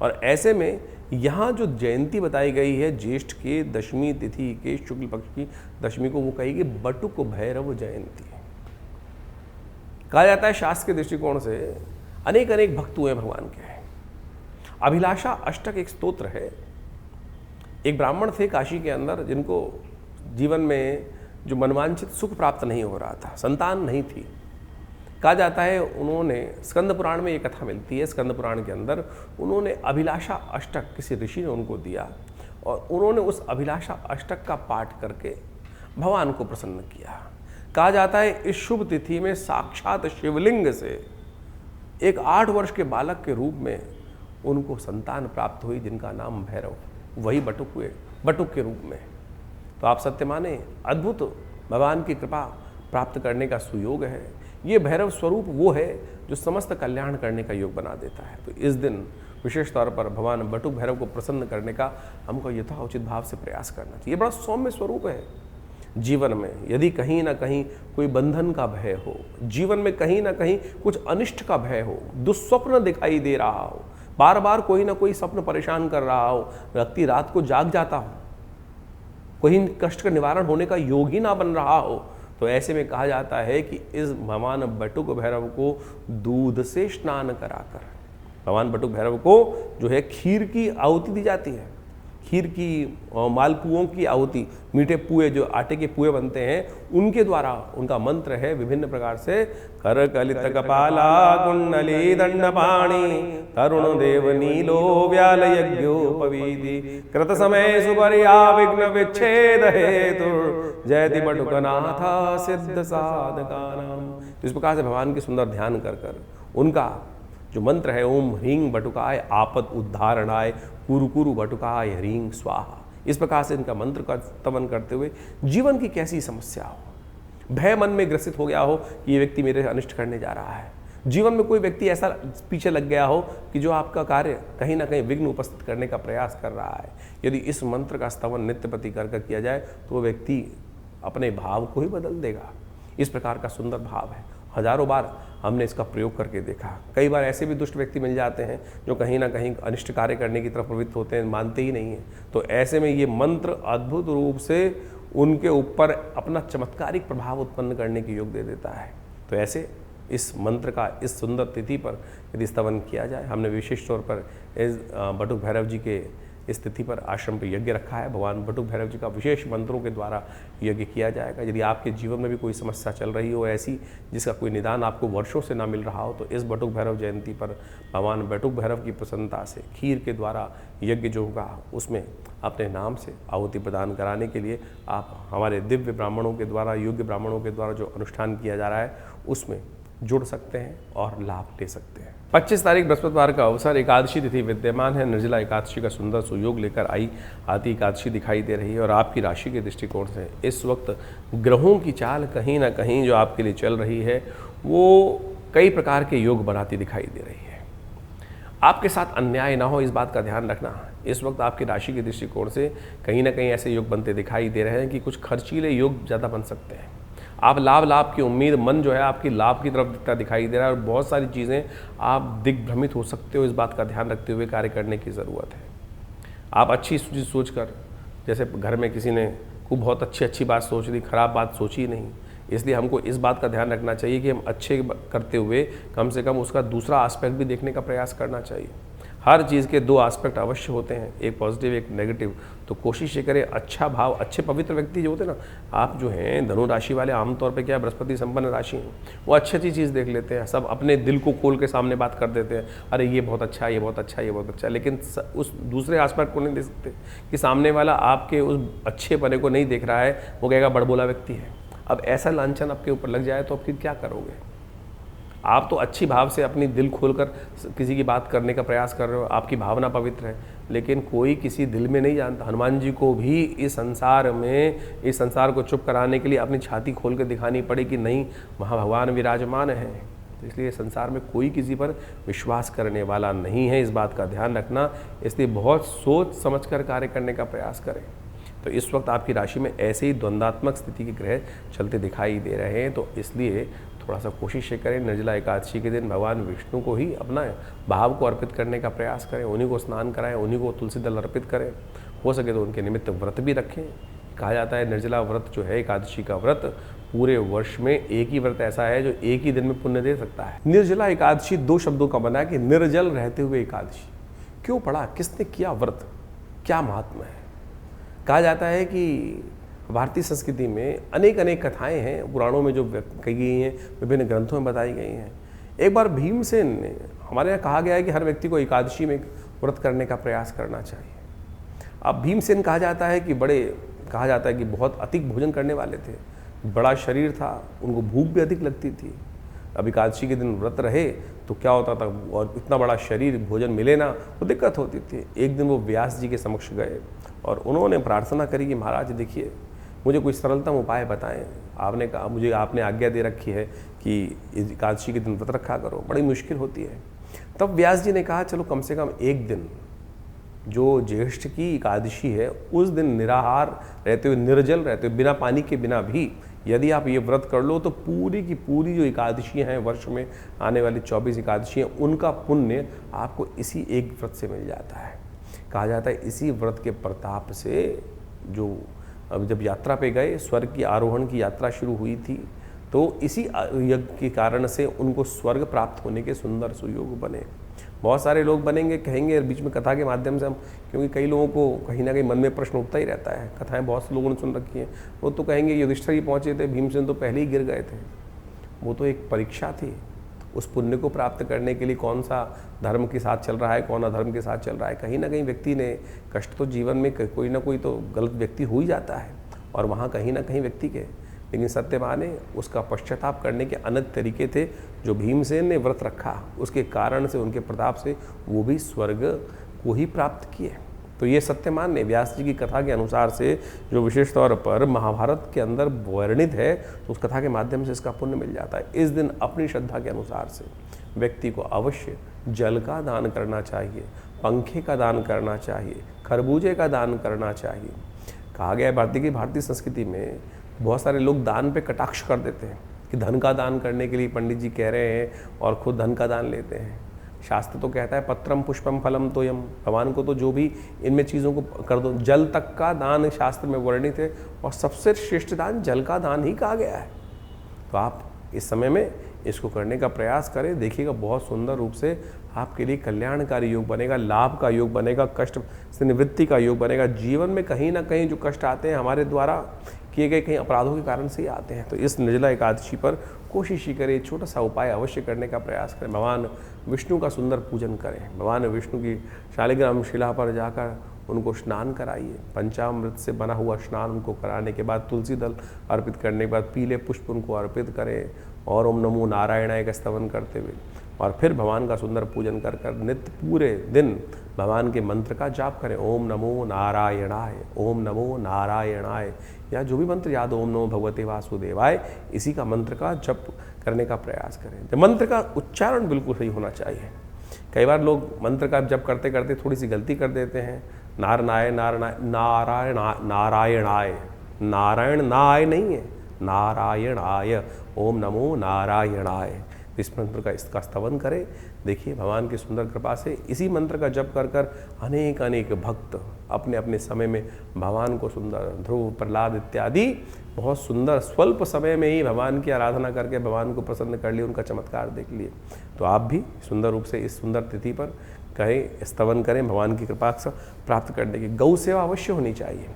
S1: और ऐसे में यहाँ जो जयंती बताई गई है ज्येष्ठ के दशमी तिथि के शुक्ल पक्ष की दशमी को, वो कहेगी बटुक भैरव जयंती। कहा जाता है शास्त्र के दृष्टिकोण से अनेक अनेक भक्त हुए भगवान के। अभिलाषा अष्टक एक स्तोत्र है। एक ब्राह्मण थे काशी के अंदर, जिनको जीवन में जो मनवांछित सुख प्राप्त नहीं हो रहा था, संतान नहीं थी। कहा जाता है उन्होंने, स्कंद पुराण में ये कथा मिलती है, स्कंद पुराण के अंदर उन्होंने अभिलाषा अष्टक किसी ऋषि ने उनको दिया और उन्होंने उस अभिलाषा अष्टक का पाठ करके भगवान को प्रसन्न किया। कहा जाता है इस शुभ तिथि में साक्षात शिवलिंग से एक 8 वर्ष के बालक के रूप में उनको संतान प्राप्त हुई जिनका नाम भैरव, वही बटुक हुए, बटुक के रूप में। तो आप सत्य माने, अद्भुत भगवान की कृपा प्राप्त करने का सुयोग है। ये भैरव स्वरूप वो है जो समस्त कल्याण करने का योग बना देता है। तो इस दिन विशेष तौर पर भगवान बटुक भैरव को प्रसन्न करने का हमको यथाउचित भाव से प्रयास करना चाहिए। बड़ा सौम्य स्वरूप है। जीवन में यदि कहीं ना कहीं कोई बंधन का भय हो, जीवन में कहीं ना कहीं कुछ अनिष्ट का भय हो, दुस्वप्न दिखाई दे रहा हो, बार बार कोई ना कोई स्वप्न परेशान कर रहा हो, व्यक्ति रात को जाग जाता हो, कोई कष्ट का निवारण होने का योग ही ना बन रहा हो, तो ऐसे में कहा जाता है कि इस भगवान बटुक भैरव को दूध से स्नान कराकर, भगवान बटुक भैरव को जो है खीर की आहुति दी जाती है। खीर की मालपुओं की आहुति, मीठे पुए जो आटे के पुए बनते हैं उनके द्वारा, उनका मंत्र है विभिन्न प्रकार से, कर कलित कपाला कुंडली दंडपाणी तरुण देव नीलो व्याल यज्ञोपवीति कृत समय सुपर्या विघ्न विच्छेद हेतु जयति बटुकनाथ सिद्ध साधकानाम। इस प्रकार से भगवान की सुंदर ध्यान कर कर उनका जो मंत्र है, ओम ह्रीं बटुकाय आपद उद्धारणाय कुरु कुरु बटुकाय ह्रीं स्वाहा, इस प्रकार से इनका मंत्र का तमन करते हुए जीवन की कैसी समस्या हो, भय मन में ग्रसित हो गया हो कि ये व्यक्ति मेरे अनिष्ट करने जा रहा है, जीवन में कोई व्यक्ति ऐसा पीछे लग गया हो कि जो आपका कार्य कहीं ना कहीं विघ्न उपस्थित करने का प्रयास कर रहा है, यदि इस मंत्र का स्तवन नित्य प्रति कर किया जाए तो वो व्यक्ति अपने भाव को ही बदल देगा। इस प्रकार का सुंदर भाव है। हजारों बार हमने इसका प्रयोग करके देखा। कई बार ऐसे भी दुष्ट व्यक्ति मिल जाते हैं जो कहीं ना कहीं अनिष्ट कार्य करने की तरफ प्रवृत्त होते हैं, मानते ही नहीं हैं। तो ऐसे में ये मंत्र अद्भुत रूप से उनके ऊपर अपना चमत्कारिक प्रभाव उत्पन्न करने की योग दे देता है। तो ऐसे इस मंत्र का इस सुंदर तिथि पर यदि स्तवन किया जाए, हमने विशेष तौर पर इस बटुक भैरव जी के इस तिथि पर आश्रम पर यज्ञ रखा है। भगवान बटुक भैरव जी का विशेष मंत्रों के द्वारा यज्ञ किया जाएगा। यदि आपके जीवन में भी कोई समस्या चल रही हो ऐसी जिसका कोई निदान आपको वर्षों से ना मिल रहा हो, तो इस बटुक भैरव जयंती पर भगवान बटुक भैरव की प्रसन्नता से खीर के द्वारा यज्ञ जो होगा उसमें अपने नाम से आहुति प्रदान कराने के लिए आप हमारे दिव्य ब्राह्मणों के द्वारा, योग्य ब्राह्मणों के द्वारा जो अनुष्ठान किया जा रहा है उसमें जुड़ सकते हैं और लाभ ले सकते हैं। 25 तारीख बृहस्पतिवार का अवसर, एकादशी तिथि विद्यमान है। निर्जला एकादशी का सुंदर सुयोग लेकर आई आती एकादशी दिखाई दे रही है और आपकी राशि के दृष्टिकोण से इस वक्त ग्रहों की चाल कहीं ना कहीं जो आपके लिए चल रही है वो कई प्रकार के योग बनाती दिखाई दे रही है। आपके साथ अन्याय ना हो इस बात का ध्यान रखना। इस वक्त आपकी राशि के दृष्टिकोण से कहीं ना कहीं ऐसे योग बनते दिखाई दे रहे हैं कि कुछ खर्चीले योग ज़्यादा बन सकते हैं। आप लाभ की उम्मीद, मन जो है आपकी लाभ की तरफ दिखता दिखाई दे रहा है और बहुत सारी चीज़ें आप दिग्भ्रमित हो सकते हो। इस बात का ध्यान रखते हुए कार्य करने की ज़रूरत है। आप अच्छी चीज़ सोचकर, जैसे घर में किसी ने खूब बहुत अच्छी बात सोच ली, खराब बात सोची नहीं, इसलिए हमको इस बात का ध्यान रखना चाहिए कि हम अच्छे करते हुए कम से कम उसका दूसरा एस्पेक्ट भी देखने का प्रयास करना चाहिए। हर चीज़ के दो एस्पेक्ट अवश्य होते हैं, एक पॉजिटिव एक नेगेटिव। तो कोशिश ये करें अच्छा भाव, अच्छे पवित्र व्यक्ति जो होते हैं ना, आप जो हैं धनु राशि वाले आमतौर पे क्या बृहस्पति संपन्न राशि हैं, वो अच्छी चीज़ देख लेते हैं, सब अपने दिल को खोल के सामने बात कर देते हैं, अरे ये बहुत अच्छा है, ये बहुत अच्छा है, ये बहुत अच्छा है, लेकिन उस दूसरे एस्पेक्ट को नहीं देख सकते कि सामने वाला आपके उस अच्छे पने को नहीं देख रहा है, वो कहेगा बड़बोला व्यक्ति है। अब ऐसा लांछन आपके ऊपर लग जाए तो आप फिर क्या करोगे? आप तो अच्छी भाव से अपनी दिल खोलकर किसी की बात करने का प्रयास कर रहे हो, आपकी भावना पवित्र है, लेकिन कोई किसी दिल में नहीं जानता। हनुमान जी को भी इस संसार को चुप कराने के लिए अपनी छाती खोल कर दिखानी पड़ी कि नहीं, वहाँ भगवान विराजमान है। तो इसलिए संसार में कोई किसी पर विश्वास करने वाला नहीं है, इस बात का ध्यान रखना। इसलिए बहुत सोच समझ कर कार्य करने का प्रयास करें। तो इस वक्त आपकी राशि में ऐसे ही द्वंद्वात्मक स्थिति के ग्रह चलते दिखाई दे रहे हैं, तो इसलिए थोड़ा सा कोशिश करें निर्जला एकादशी के दिन भगवान विष्णु को ही अपना भाव को अर्पित करने का प्रयास करें, उन्हीं को स्नान कराएं, उन्हीं को तुलसी दल अर्पित करें, हो सके तो उनके निमित्त व्रत भी रखें। कहा जाता है निर्जला व्रत जो है, एकादशी का व्रत पूरे वर्ष में एक ही व्रत ऐसा है जो एक ही दिन में पुण्य दे सकता है। निर्जला एकादशी दो शब्दों का बना है कि निर्जल रहते हुए एकादशी। क्यों पढ़ा, किसने किया व्रत, क्या महात्मा है? कहा जाता है कि भारतीय संस्कृति में अनेक कथाएं हैं, पुराणों में जो कही गई हैं, विभिन्न ग्रंथों में बताई गई हैं। एक बार भीमसेन ने, हमारे यहाँ कहा गया है कि हर व्यक्ति को एकादशी में व्रत करने का प्रयास करना चाहिए। अब भीमसेन कहा जाता है कि बहुत अधिक भोजन करने वाले थे, बड़ा शरीर था, उनको भूख भी अधिक लगती थी। अब एकादशी के दिन व्रत रहे तो क्या होता था, और इतना बड़ा शरीर, भोजन मिले ना तो दिक्कत होती थी। एक दिन वो व्यास जी के समक्ष गए और उन्होंने प्रार्थना करी कि महाराज देखिए, मुझे कोई सरलतम उपाय बताएं। आपने कहा, मुझे आपने आज्ञा दे रखी है कि एकादशी के दिन व्रत रखा करो, बड़ी मुश्किल होती है। तब व्यास जी ने कहा चलो कम से कम एक दिन, जो ज्येष्ठ की एकादशी है उस दिन निराहार रहते हुए, निर्जल रहते हुए, बिना पानी के बिना भी यदि आप ये व्रत कर लो तो पूरी की पूरी जो एकादशियाँ हैं, वर्ष में आने वाली 24 एकादशियाँ, उनका पुण्य आपको इसी एक व्रत से मिल जाता है। कहा जाता है इसी व्रत के प्रताप से जो अब जब यात्रा पे गए, स्वर्ग की आरोहण की यात्रा शुरू हुई थी, तो इसी यज्ञ के कारण से उनको स्वर्ग प्राप्त होने के सुंदर सुयोग बने। बहुत सारे लोग बनेंगे, कहेंगे बीच में कथा के माध्यम से हम, क्योंकि कई लोगों को कहीं ना कहीं मन में प्रश्न उठता ही रहता है, कथाएं बहुत से लोगों ने सुन रखी हैं, वो तो कहेंगे युधिष्ठिर ही पहुँचे थे, भीमसेन तो पहले ही गिर गए थे। वो तो एक परीक्षा थी, उस पुण्य को प्राप्त करने के लिए कौन सा धर्म के साथ चल रहा है, कौन अधर्म के साथ चल रहा है। कहीं ना कहीं व्यक्ति ने कष्ट तो जीवन में कोई ना कोई तो गलत व्यक्ति हो ही जाता है, और वहाँ कहीं ना कहीं व्यक्ति के, लेकिन सत्यवान उसका पश्चाताप करने के अनंत तरीके थे। जो भीमसेन ने व्रत रखा उसके कारण से, उनके प्रताप से वो भी स्वर्ग को ही प्राप्त किए। तो ये सत्यवान ने व्यास जी की कथा के अनुसार से जो विशेष तौर पर महाभारत के अंदर वर्णित है, तो उस कथा के माध्यम से इसका पुण्य मिल जाता है। इस दिन अपनी श्रद्धा के अनुसार से व्यक्ति को अवश्य जल का दान करना चाहिए, पंखे का दान करना चाहिए, खरबूजे का दान करना चाहिए। कहा गया है भारतीय संस्कृति में बहुत सारे लोग दान पे कटाक्ष कर देते हैं कि धन का दान करने के लिए पंडित जी कह रहे हैं और खुद धन का दान लेते हैं। शास्त्र तो कहता है पत्रम पुष्पम फलम तोयम, भगवान को तो जो भी इनमें चीज़ों को कर दो। जल तक का दान शास्त्र में वर्णित है और सबसे श्रेष्ठ दान जल का दान ही कहा गया है। तो आप इस समय में इसको करने का प्रयास करें, देखिएगा बहुत सुंदर रूप से आपके लिए कल्याणकारी योग बनेगा, लाभ का योग बनेगा, कष्ट से निवृत्ति का योग बनेगा। जीवन में कहीं ना कहीं जो कष्ट आते हैं हमारे द्वारा किए गए कहीं अपराधों के कारण से ही आते हैं। तो इस निर्जला एकादशी पर कोशिश ही करें, छोटा सा उपाय अवश्य करने का प्रयास करें। भगवान विष्णु का सुंदर पूजन करें, भगवान विष्णु की शालिग्राम शिला पर जाकर उनको स्नान कराइए। पंचामृत से बना हुआ स्नान उनको कराने के बाद, तुलसी दल अर्पित करने के बाद पीले पुष्प उनको अर्पित करें और ओम नमो नारायणाय का स्तवन करते हुए, और फिर भगवान का सुंदर पूजन कर कर नित्य पूरे दिन भगवान के मंत्र का जाप करें। ओम नमो नारायणाय, ओम नमो नारायणाय, या जो भी मंत्र याद, ओम नमो भगवते वासुदेवाय, इसी का मंत्र का जप करने का प्रयास करें। तो मंत्र का उच्चारण बिल्कुल सही होना चाहिए। कई बार लोग मंत्र का जप करते करते थोड़ी सी गलती कर देते हैं। नारायणाय नारायण नारायणाय, नारायण नाय नहीं है, नारायणाय, ओम नमो नारायणाय, इस मंत्र का इसका स्तवन करें। देखिए भगवान की सुंदर कृपा से इसी मंत्र का जप कर कर अनेक अनेक भक्त अपने अपने समय में भगवान को सुंदर, ध्रुव, प्रहलाद इत्यादि बहुत सुंदर स्वल्प समय में ही भगवान की आराधना करके भगवान को प्रसन्न कर लिए, उनका चमत्कार देख लिए। तो आप भी सुंदर रूप से इस सुंदर तिथि पर कहें, स्तवन करें भगवान की कृपा से प्राप्त करने की। गौ सेवा अवश्य होनी चाहिए।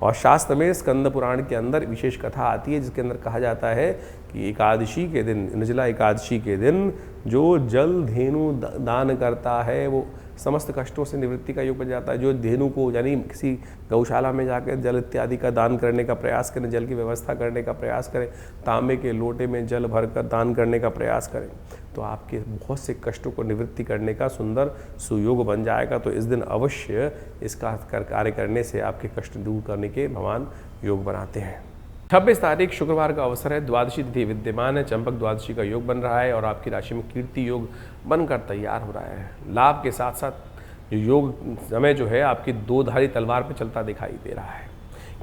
S1: और शास्त्र में स्कंद पुराण के अंदर विशेष कथा आती है जिसके अंदर कहा जाता है कि एकादशी के दिन, निर्जला एकादशी के दिन जो जल धेनु दान करता है वो समस्त कष्टों से निवृत्ति का योग बन जाता है। जो धेनु को, यानी किसी गौशाला में जाकर जल इत्यादि का दान करने का प्रयास करें, जल की व्यवस्था करने का प्रयास करें, तांबे के लोटे में जल भरकर दान करने का प्रयास करें, तो आपके बहुत से कष्टों को निवृत्ति करने का सुंदर सुयोग बन जाएगा। तो इस दिन अवश्य इसका कार्य करने से आपके कष्ट दूर करने के भगवान योग बनाते हैं। 26 तारीख शुक्रवार का अवसर है, द्वादशी तिथि विद्यमान है, चंपक द्वादशी का योग बन रहा है और आपकी राशि में कीर्ति योग बनकर तैयार हो रहा है। लाभ के साथ साथ योग समय जो है आपकी दो धारी तलवार पे चलता दिखाई दे रहा है।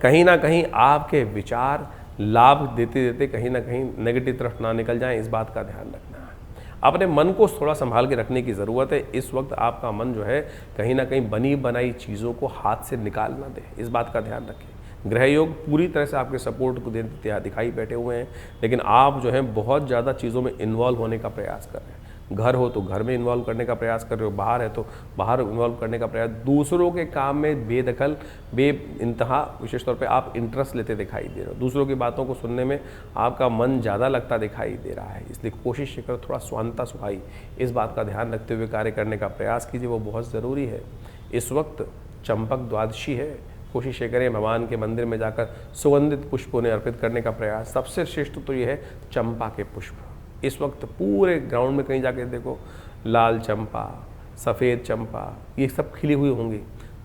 S1: कहीं ना कहीं आपके विचार लाभ देते देते कहीं ना कहीं नेगेटिव तरफ ना निकल जाएं, इस बात का ध्यान रखना है। अपने मन को थोड़ा संभाल के रखने की ज़रूरत है। इस वक्त आपका मन जो है कहीं ना कहीं बनी बनाई चीज़ों को हाथ से निकाल ना दे, इस बात का ध्यान रखें। ग्रह योग पूरी तरह से आपके सपोर्ट को देते दिखाई बैठे हुए हैं, लेकिन आप जो है बहुत ज़्यादा चीज़ों में इन्वॉल्व होने का प्रयास कर रहे हैं। घर हो तो घर में इन्वॉल्व करने का प्रयास कर रहे हो, बाहर है तो बाहर इन्वॉल्व करने का प्रयास, दूसरों के काम में बेदखल इंतहा विशेष तौर पे आप इंटरेस्ट लेते दिखाई दे रहे हो। दूसरों की बातों को सुनने में आपका मन ज़्यादा लगता दिखाई दे रहा है, इसलिए कोशिश करो थोड़ा स्वांतता सुखाई, इस बात का ध्यान रखते हुए कार्य करने का प्रयास कीजिए, वो बहुत ज़रूरी है। इस वक्त चंपक द्वादशी है, कोशिश करें भगवान के मंदिर में जाकर सुगंधित पुष्पों ने अर्पित करने का प्रयास। सबसे श्रेष्ठ तो ये है चंपा के पुष्प, इस वक्त पूरे ग्राउंड में कहीं जाके देखो, लाल चंपा, सफ़ेद चंपा, ये सब खिली हुई होंगी।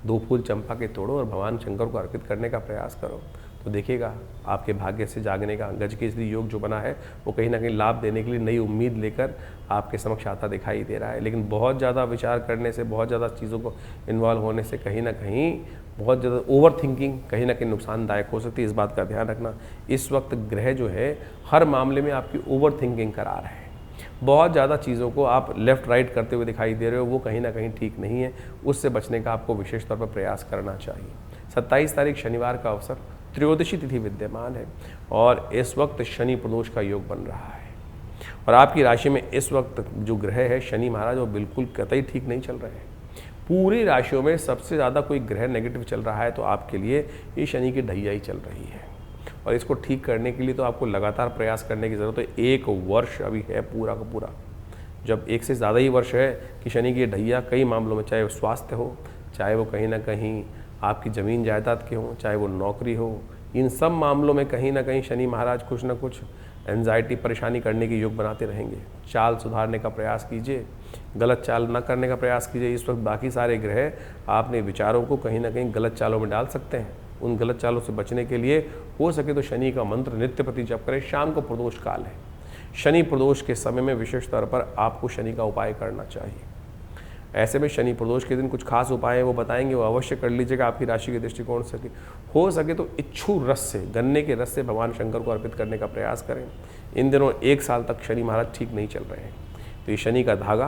S1: 2 फूल चंपा के तोड़ो और भगवान शंकर को अर्पित करने का प्रयास करो, तो देखिएगा आपके भाग्य से जागने का गजकेसरी योग जो बना है वो कहीं ना कहीं लाभ देने के लिए नई उम्मीद लेकर आपके समक्ष आता दिखाई दे रहा है। लेकिन बहुत ज़्यादा विचार करने से, बहुत ज़्यादा चीज़ों को इन्वॉल्व होने से कहीं ना कहीं बहुत ज़्यादा ओवर थिंकिंग कहीं ना कहीं नुकसानदायक हो सकती है। इस बात का ध्यान रखना। इस वक्त ग्रह जो है हर मामले में आपकी ओवर थिंकिंग करा रहे हैं। बहुत ज़्यादा चीज़ों को आप लेफ़्ट राइट करते हुए दिखाई दे रहे हो, वो कहीं ना कहीं ठीक नहीं है। उससे बचने का आपको विशेष तौर पर प्रयास करना चाहिए। 27 तारीख शनिवार का अवसर, त्रयोदशी तिथि विद्यमान है और इस वक्त शनि प्रदोष का योग बन रहा है। और आपकी राशि में इस वक्त जो ग्रह है शनि महाराज, वो बिल्कुल कतई ठीक नहीं चल रहे हैं। पूरी राशियों में सबसे ज़्यादा कोई ग्रह नेगेटिव चल रहा है तो आपके लिए ये शनि की ढैया ही चल रही है। और इसको ठीक करने के लिए तो आपको लगातार प्रयास करने की ज़रूरत है। 1 वर्ष अभी है पूरा का पूरा, जब 1 से ज़्यादा ही वर्ष है कि शनि की ढैया कई मामलों में, चाहे वो स्वास्थ्य हो, चाहे वो कहीं ना कहीं आपकी ज़मीन जायदाद के हों, चाहे वो नौकरी हो, इन सब मामलों में कहीं ना कहीं शनि महाराज कुछ ना कुछ एंजाइटी, परेशानी करने के योग बनाते रहेंगे। चाल सुधारने का प्रयास कीजिए, गलत चाल न करने का प्रयास कीजिए। इस वक्त बाकी सारे ग्रह आपने विचारों को कहीं ना कहीं गलत चालों में डाल सकते हैं। उन गलत चालों से बचने के लिए हो सके तो शनि का मंत्र नित्य प्रति जप करें। शाम को प्रदोष काल है, शनि प्रदोष के समय में विशेष तौर पर आपको शनि का उपाय करना चाहिए। ऐसे में शनि प्रदोष के दिन कुछ खास उपाय हैं वो बताएंगे, वो अवश्य कर लीजिएगा। आपकी राशि के दृष्टिकोण से हो सके तो इच्छू रस से, गन्ने के रस से भगवान शंकर को अर्पित करने का प्रयास करें। इन दिनों 1 साल तक शनि महाराज ठीक नहीं चल रहे हैं, तो ये शनि का धागा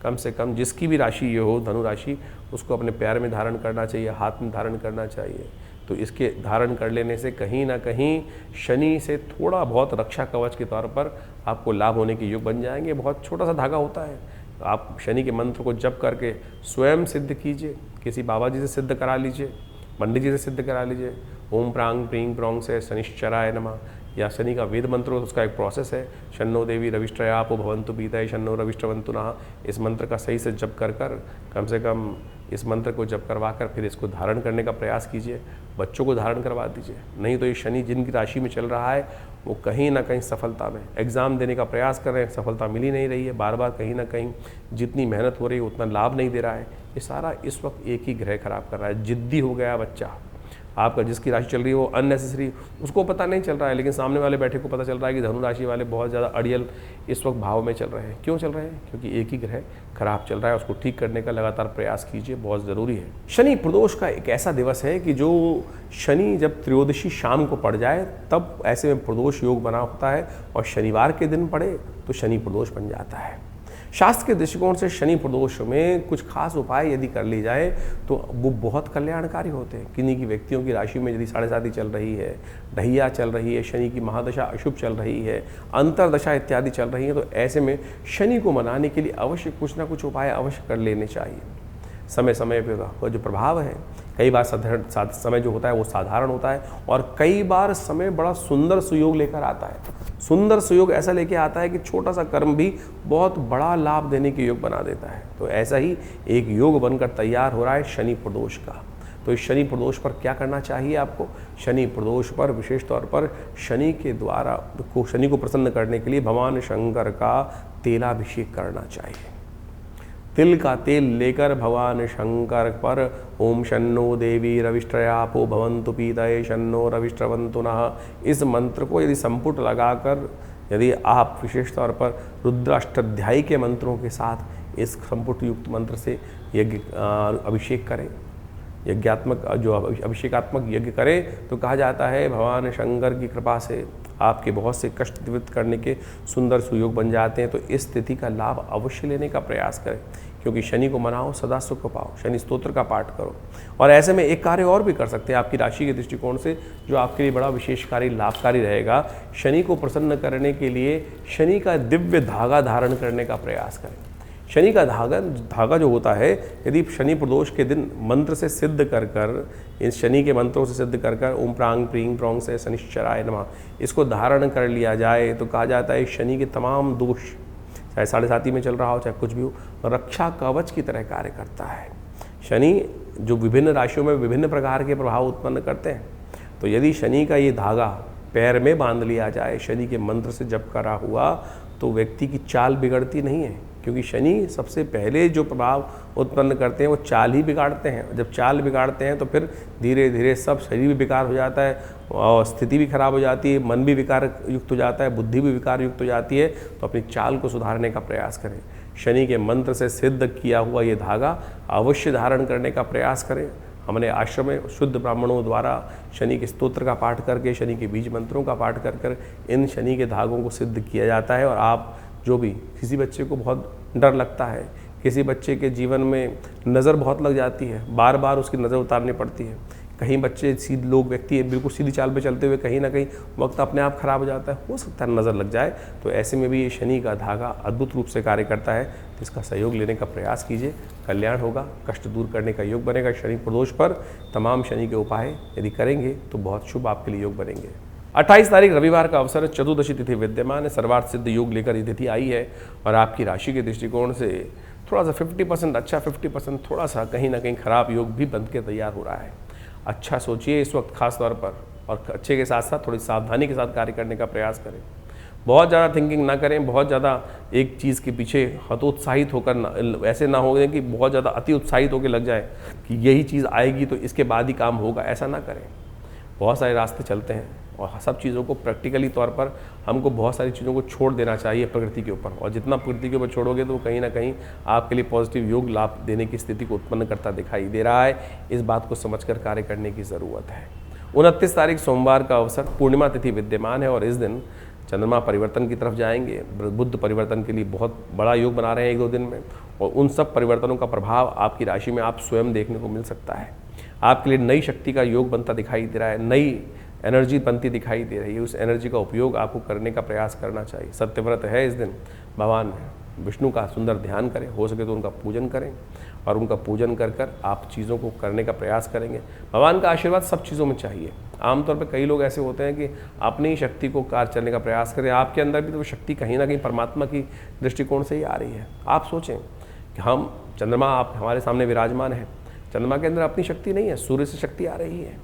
S1: कम से कम जिसकी भी राशि ये हो, धनु राशि, उसको अपने पैर में धारण करना चाहिए, हाथ में धारण करना चाहिए। तो इसके धारण कर लेने से कहीं ना कहीं शनि से थोड़ा बहुत रक्षा कवच के तौर पर आपको लाभ होने के योग बन जाएंगे। बहुत छोटा सा धागा होता है, आप शनि के मंत्र को जप करके स्वयं सिद्ध कीजिए। किसी बाबा जी से सिद्ध करा लीजिए, पंडित जी से सिद्ध करा लीजिए। ओम प्रांग प्रींग प्रोंग से शनिश्चराय नमः, या शनि का वेद मंत्र उसका एक प्रोसेस है। शन्नो देवी रविष्ट्रयापो भवन्तु पीतये शन्नो रविष्ट्रवन्तु नः। इस मंत्र का सही से जप कर कम से कम इस मंत्र को जप करवा कर फिर इसको धारण करने का प्रयास कीजिए। बच्चों को धारण करवा दीजिए, नहीं तो ये शनि जिनकी राशि में चल रहा है वो कहीं ना कहीं सफलता में, एग्ज़ाम देने का प्रयास कर रहे हैं, सफलता मिल ही नहीं रही है, बार बार कहीं ना कहीं जितनी मेहनत हो रही है उतना लाभ नहीं दे रहा है। ये सारा इस वक्त एक ही ग्रह खराब कर रहा है। जिद्दी हो गया बच्चा आपका, जिसकी राशि चल रही है वो अननेसेसरी, उसको पता नहीं चल रहा है, लेकिन सामने वाले बैठे को पता चल रहा है कि धनु राशि वाले बहुत ज़्यादा अड़ियल इस वक्त भाव में चल रहे हैं। क्यों चल रहे हैं? क्योंकि एक ही ग्रह खराब चल रहा है। उसको ठीक करने का लगातार प्रयास कीजिए, बहुत ज़रूरी है। शनि प्रदोष का एक ऐसा दिवस है कि जो शनि जब त्रयोदशी शाम को पड़ जाए तब ऐसे में प्रदोष योग बना होता है, और शनिवार के दिन पड़े तो शनि प्रदोष बन जाता है। शास्त्र के दृष्टिकोण से शनि प्रदोष में कुछ खास उपाय यदि कर ली जाए तो वो बहुत कल्याणकारी होते हैं। किन्हीं की व्यक्तियों की राशि में यदि 7.5 चल रही है, ढैया चल रही है, शनि की महादशा अशुभ चल रही है, अंतरदशा इत्यादि चल रही है, तो ऐसे में शनि को मनाने के लिए अवश्य कुछ ना कुछ उपाय अवश्य कर लेने चाहिए। समय समय पर जो प्रभाव है, कई बार समय जो होता है वो साधारण होता है, और कई बार समय बड़ा सुंदर सुयोग लेकर आता है। सुंदर सुयोग ऐसा लेके आता है कि छोटा सा कर्म भी बहुत बड़ा लाभ देने के योग बना देता है। तो ऐसा ही एक योग बनकर तैयार हो रहा है शनि प्रदोष का। तो इस शनि प्रदोष पर क्या करना चाहिए आपको? शनि प्रदोष पर विशेष तौर पर शनि के द्वारा शनि को प्रसन्न करने के लिए भगवान शंकर का तेलाभिषेक करना चाहिए। तिल का तेल लेकर भगवान शंकर पर ओम शन्नो देवी रविष्ट्रयापो भवन्तु पीतये शन्नो रविष्ट्रवन्तु नः, इस मंत्र को यदि संपुट लगाकर यदि आप विशेष तौर पर रुद्राष्टाध्यायी के मंत्रों के साथ इस संपुट युक्त मंत्र से यज्ञ अभिषेक करें, यज्ञात्मक जो अभिषेकात्मक यज्ञ करें, तो कहा जाता है भगवान शंकर की कृपा से आपके बहुत से कष्ट निवृत्त करने के सुंदर सुयोग बन जाते हैं। तो इस तिथि का लाभ अवश्य लेने का प्रयास करें, क्योंकि शनि को मनाओ, सदा सुख पाओ। शनि स्तोत्र का पाठ करो। और ऐसे में एक कार्य और भी कर सकते हैं आपकी राशि के दृष्टिकोण से, जो आपके लिए बड़ा विशेषकारी लाभकारी रहेगा। शनि को प्रसन्न करने के लिए शनि का दिव्य धागा धारण करने का प्रयास करें। शनि का धागा जो होता है, यदि शनि प्रदोष के दिन मंत्र से सिद्ध कर इस शनि के मंत्रों से सिद्ध कर ओम प्रांग प्रींग प्रोंग से शनिश्चराय नमः इसको धारण कर लिया जाए, तो कहा जाता है शनि के तमाम दोष, चाहे 7.5 में चल रहा हो चाहे कुछ भी हो, रक्षा कवच की तरह कार्य करता है। शनि जो विभिन्न राशियों में विभिन्न प्रकार के प्रभाव उत्पन्न करते हैं, तो यदि शनि का ये धागा पैर में बांध लिया जाए शनि के मंत्र से जप करा हुआ, तो व्यक्ति की चाल बिगड़ती नहीं है, क्योंकि शनि सबसे पहले जो प्रभाव उत्पन्न करते हैं वो चाल ही बिगाड़ते हैं। जब चाल बिगाड़ते हैं तो फिर धीरे धीरे सब शरीर भी विकार हो जाता है और स्थिति भी खराब हो जाती है, मन भी विकार युक्त हो जाता है, बुद्धि भी विकार युक्त हो जाती है। तो अपनी चाल को सुधारने का प्रयास करें। शनि के मंत्र से सिद्ध किया हुआ ये धागा अवश्य धारण करने का प्रयास करें। हमने आश्रम में शुद्ध ब्राह्मणों द्वारा शनि के स्तोत्र का पाठ करके, शनि के बीज मंत्रों का पाठ कर कर इन शनि के धागों को सिद्ध किया जाता है। और आप जो भी किसी बच्चे को बहुत डर लगता है, किसी बच्चे के जीवन में नज़र बहुत लग जाती है, बार बार उसकी नज़र उतारनी पड़ती है, कहीं बच्चे सीधे लोग व्यक्ति बिल्कुल सीधी चाल पे चलते हुए कहीं ना कहीं वक्त अपने आप खराब हो जाता है, हो सकता है नज़र लग जाए, तो ऐसे में भी ये शनि का धागा अद्भुत रूप से कार्य करता है। तो इसका सहयोग लेने का प्रयास कीजिए, कल्याण होगा, कष्ट दूर करने का योग बनेगा। शनि प्रदोष पर तमाम शनि के उपाय यदि करेंगे तो बहुत शुभ आपके लिए योग बनेंगे। 28 तारीख रविवार का अवसर है, चतुर्दशी तिथि विद्यमान है, सर्वार्थ सिद्ध योग लेकर ये तिथि आई है और आपकी राशि के दृष्टिकोण से थोड़ा सा 50% अच्छा, 50% थोड़ा सा कहीं ना कहीं खराब योग भी बन के तैयार हो रहा है। अच्छा सोचिए इस वक्त खास तौर पर, और अच्छे के साथ साथ थोड़ी सावधानी के साथ कार्य करने का प्रयास करें। बहुत ज़्यादा थिंकिंग ना करें, बहुत ज़्यादा एक चीज़ के पीछे हतोत्साहित होकर ऐसे ना हो कि बहुत ज़्यादा अति उत्साहित होकर लग जाए कि यही चीज़ आएगी तो इसके बाद ही काम होगा, ऐसा ना करें। बहुत सारे रास्ते चलते हैं और सब चीज़ों को प्रैक्टिकली तौर पर हमको बहुत सारी चीज़ों को छोड़ देना चाहिए प्रकृति के ऊपर, और जितना प्रकृति के ऊपर छोड़ोगे तो वो कहीं ना कहीं आपके लिए पॉजिटिव योग लाभ देने की स्थिति को उत्पन्न करता दिखाई दे रहा है। इस बात को समझकर कार्य करने की ज़रूरत है। 29 तारीख सोमवार का अवसर, पूर्णिमा तिथि विद्यमान है और इस दिन चंद्रमा परिवर्तन की तरफ जाएंगे। बुध परिवर्तन के लिए बहुत बड़ा योग बना रहे हैं 1-2 दिन में, और उन सब परिवर्तनों का प्रभाव आपकी राशि में आप स्वयं देखने को मिल सकता है। आपके लिए नई शक्ति का योग बनता दिखाई दे रहा है, नई एनर्जी बनती दिखाई दे रही है। उस एनर्जी का उपयोग आपको करने का प्रयास करना चाहिए। सत्यव्रत है इस दिन, भगवान विष्णु का सुंदर ध्यान करें, हो सके तो उनका पूजन करें, और उनका पूजन कर कर आप चीज़ों को करने का प्रयास करेंगे। भगवान का आशीर्वाद सब चीज़ों में चाहिए। आमतौर पर कई लोग ऐसे होते हैं कि अपनी ही शक्ति को कार्य चलने का प्रयास करें। आपके अंदर भी तो वो शक्ति कहीं ना कहीं परमात्मा की दृष्टिकोण से ही आ रही है। आप सोचें कि हम चंद्रमा आप हमारे सामने विराजमान है, चंद्रमा के अंदर अपनी शक्ति नहीं है, सूर्य से शक्ति आ रही है।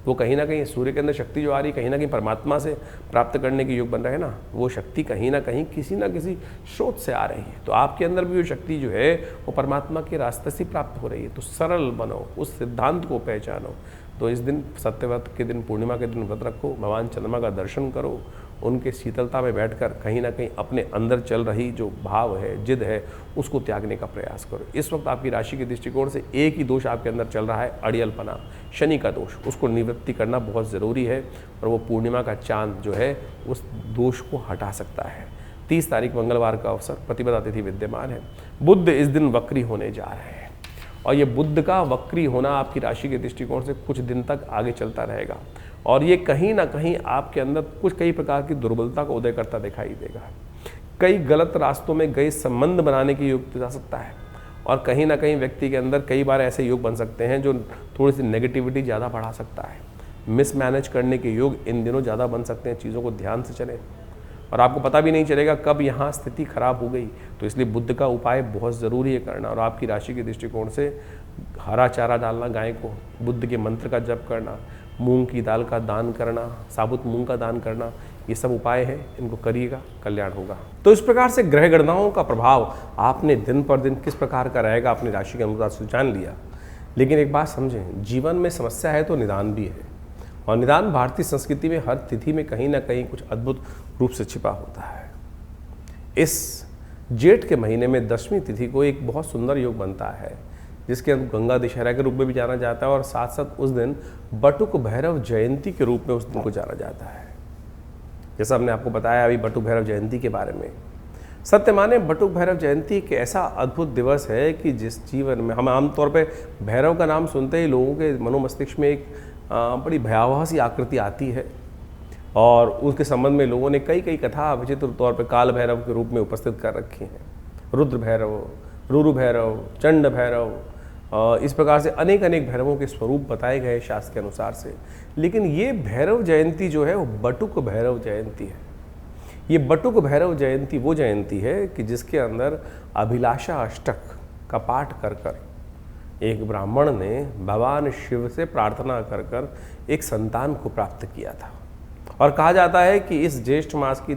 S1: वो कहीं ना कहीं सूर्य के अंदर शक्ति जो आ रही है कहीं ना कहीं परमात्मा से प्राप्त करने के योग बन रहे हैं ना, वो शक्ति कहीं ना कहीं किसी ना किसी स्रोत से आ रही है। तो आपके अंदर भी वो शक्ति जो है वो परमात्मा के रास्ते से प्राप्त हो रही है। तो सरल बनो, उस सिद्धांत को पहचानो। तो इस दिन सत्यव्रत के दिन, पूर्णिमा के दिन व्रत रखो, भगवान चंद्रमा का दर्शन करो, उनके शीतलता में बैठकर कहीं ना कहीं अपने अंदर चल रही जो भाव है, जिद है, उसको त्यागने का प्रयास करो। इस वक्त आपकी राशि के दृष्टिकोण से एक ही दोष आपके अंदर चल रहा है, अड़ियलपना, शनि का दोष। उसको निवृत्ति करना बहुत ज़रूरी है और वो पूर्णिमा का चांद जो है उस दोष को हटा सकता है। 30 तारीख मंगलवार का अवसर, प्रतिपदा तिथि विद्यमान है। बुध इस दिन वक्री होने जा रहे हैं और ये बुध का वक्री होना आपकी राशि के दृष्टिकोण से कुछ दिन तक आगे चलता रहेगा और ये कहीं ना कहीं आपके अंदर कई प्रकार की दुर्बलता को उदय करता दिखाई देगा। कई गलत रास्तों में गए संबंध बनाने की योग जा सकता है और कहीं ना कहीं व्यक्ति के अंदर कई बार ऐसे योग बन सकते हैं जो थोड़ी सी नेगेटिविटी ज़्यादा बढ़ा सकता है। मिसमैनेज करने के योग इन दिनों ज़्यादा बन सकते हैं। चीज़ों को ध्यान से चलें और आपको पता भी नहीं चलेगा कब यहाँ स्थिति खराब हो गई। तो इसलिए बुध का उपाय बहुत ज़रूरी है करना और आपकी राशि के दृष्टिकोण से हरा चारा डालना गाय को, बुध के मंत्र का जप करना, मूंग की दाल का दान करना, साबुत मूंग का दान करना, ये सब उपाय हैं, इनको करिएगा, कल्याण होगा। तो इस प्रकार से ग्रह गणनाओं का प्रभाव आपने दिन पर दिन किस प्रकार का रहेगा अपनी राशि के अनुसार से जान लिया। लेकिन एक बात समझें, जीवन में समस्या है तो निदान भी है और निदान भारतीय संस्कृति में हर तिथि में कहीं ना कहीं कुछ अद्भुत रूप से छिपा होता है। इस जेठ के महीने में 10वीं तिथि को एक बहुत सुंदर योग बनता है जिसके गंगा दशहरा के रूप में भी जाना जाता है और साथ साथ उस दिन बटुक भैरव जयंती के रूप में उस दिन को जाना जाता है। जैसा हमने आपको बताया अभी बटुक भैरव जयंती के बारे में, सत्य माने बटुक भैरव जयंती एक ऐसा अद्भुत दिवस है कि जिस जीवन में हम आमतौर पे भैरव का नाम सुनते ही लोगों के मनोमस्तिष्क में एक बड़ी भयावह सी आकृति आती है और उसके संबंध में लोगों ने कई कथा विचित्र तौर पर काल भैरव के रूप में उपस्थित कर रखी हैं। रुद्र भैरव, रुरु भैरव, चंड भैरव, इस प्रकार से अनेक भैरवों के स्वरूप बताए गए शास्त्र के अनुसार से। लेकिन ये भैरव जयंती जो है वो बटुक भैरव जयंती है। ये बटुक भैरव जयंती वो जयंती है कि जिसके अंदर अभिलाषा अष्टक का पाठ कर कर एक ब्राह्मण ने भगवान शिव से प्रार्थना कर कर एक संतान को प्राप्त किया था। और कहा जाता है कि इस ज्येष्ठ मास की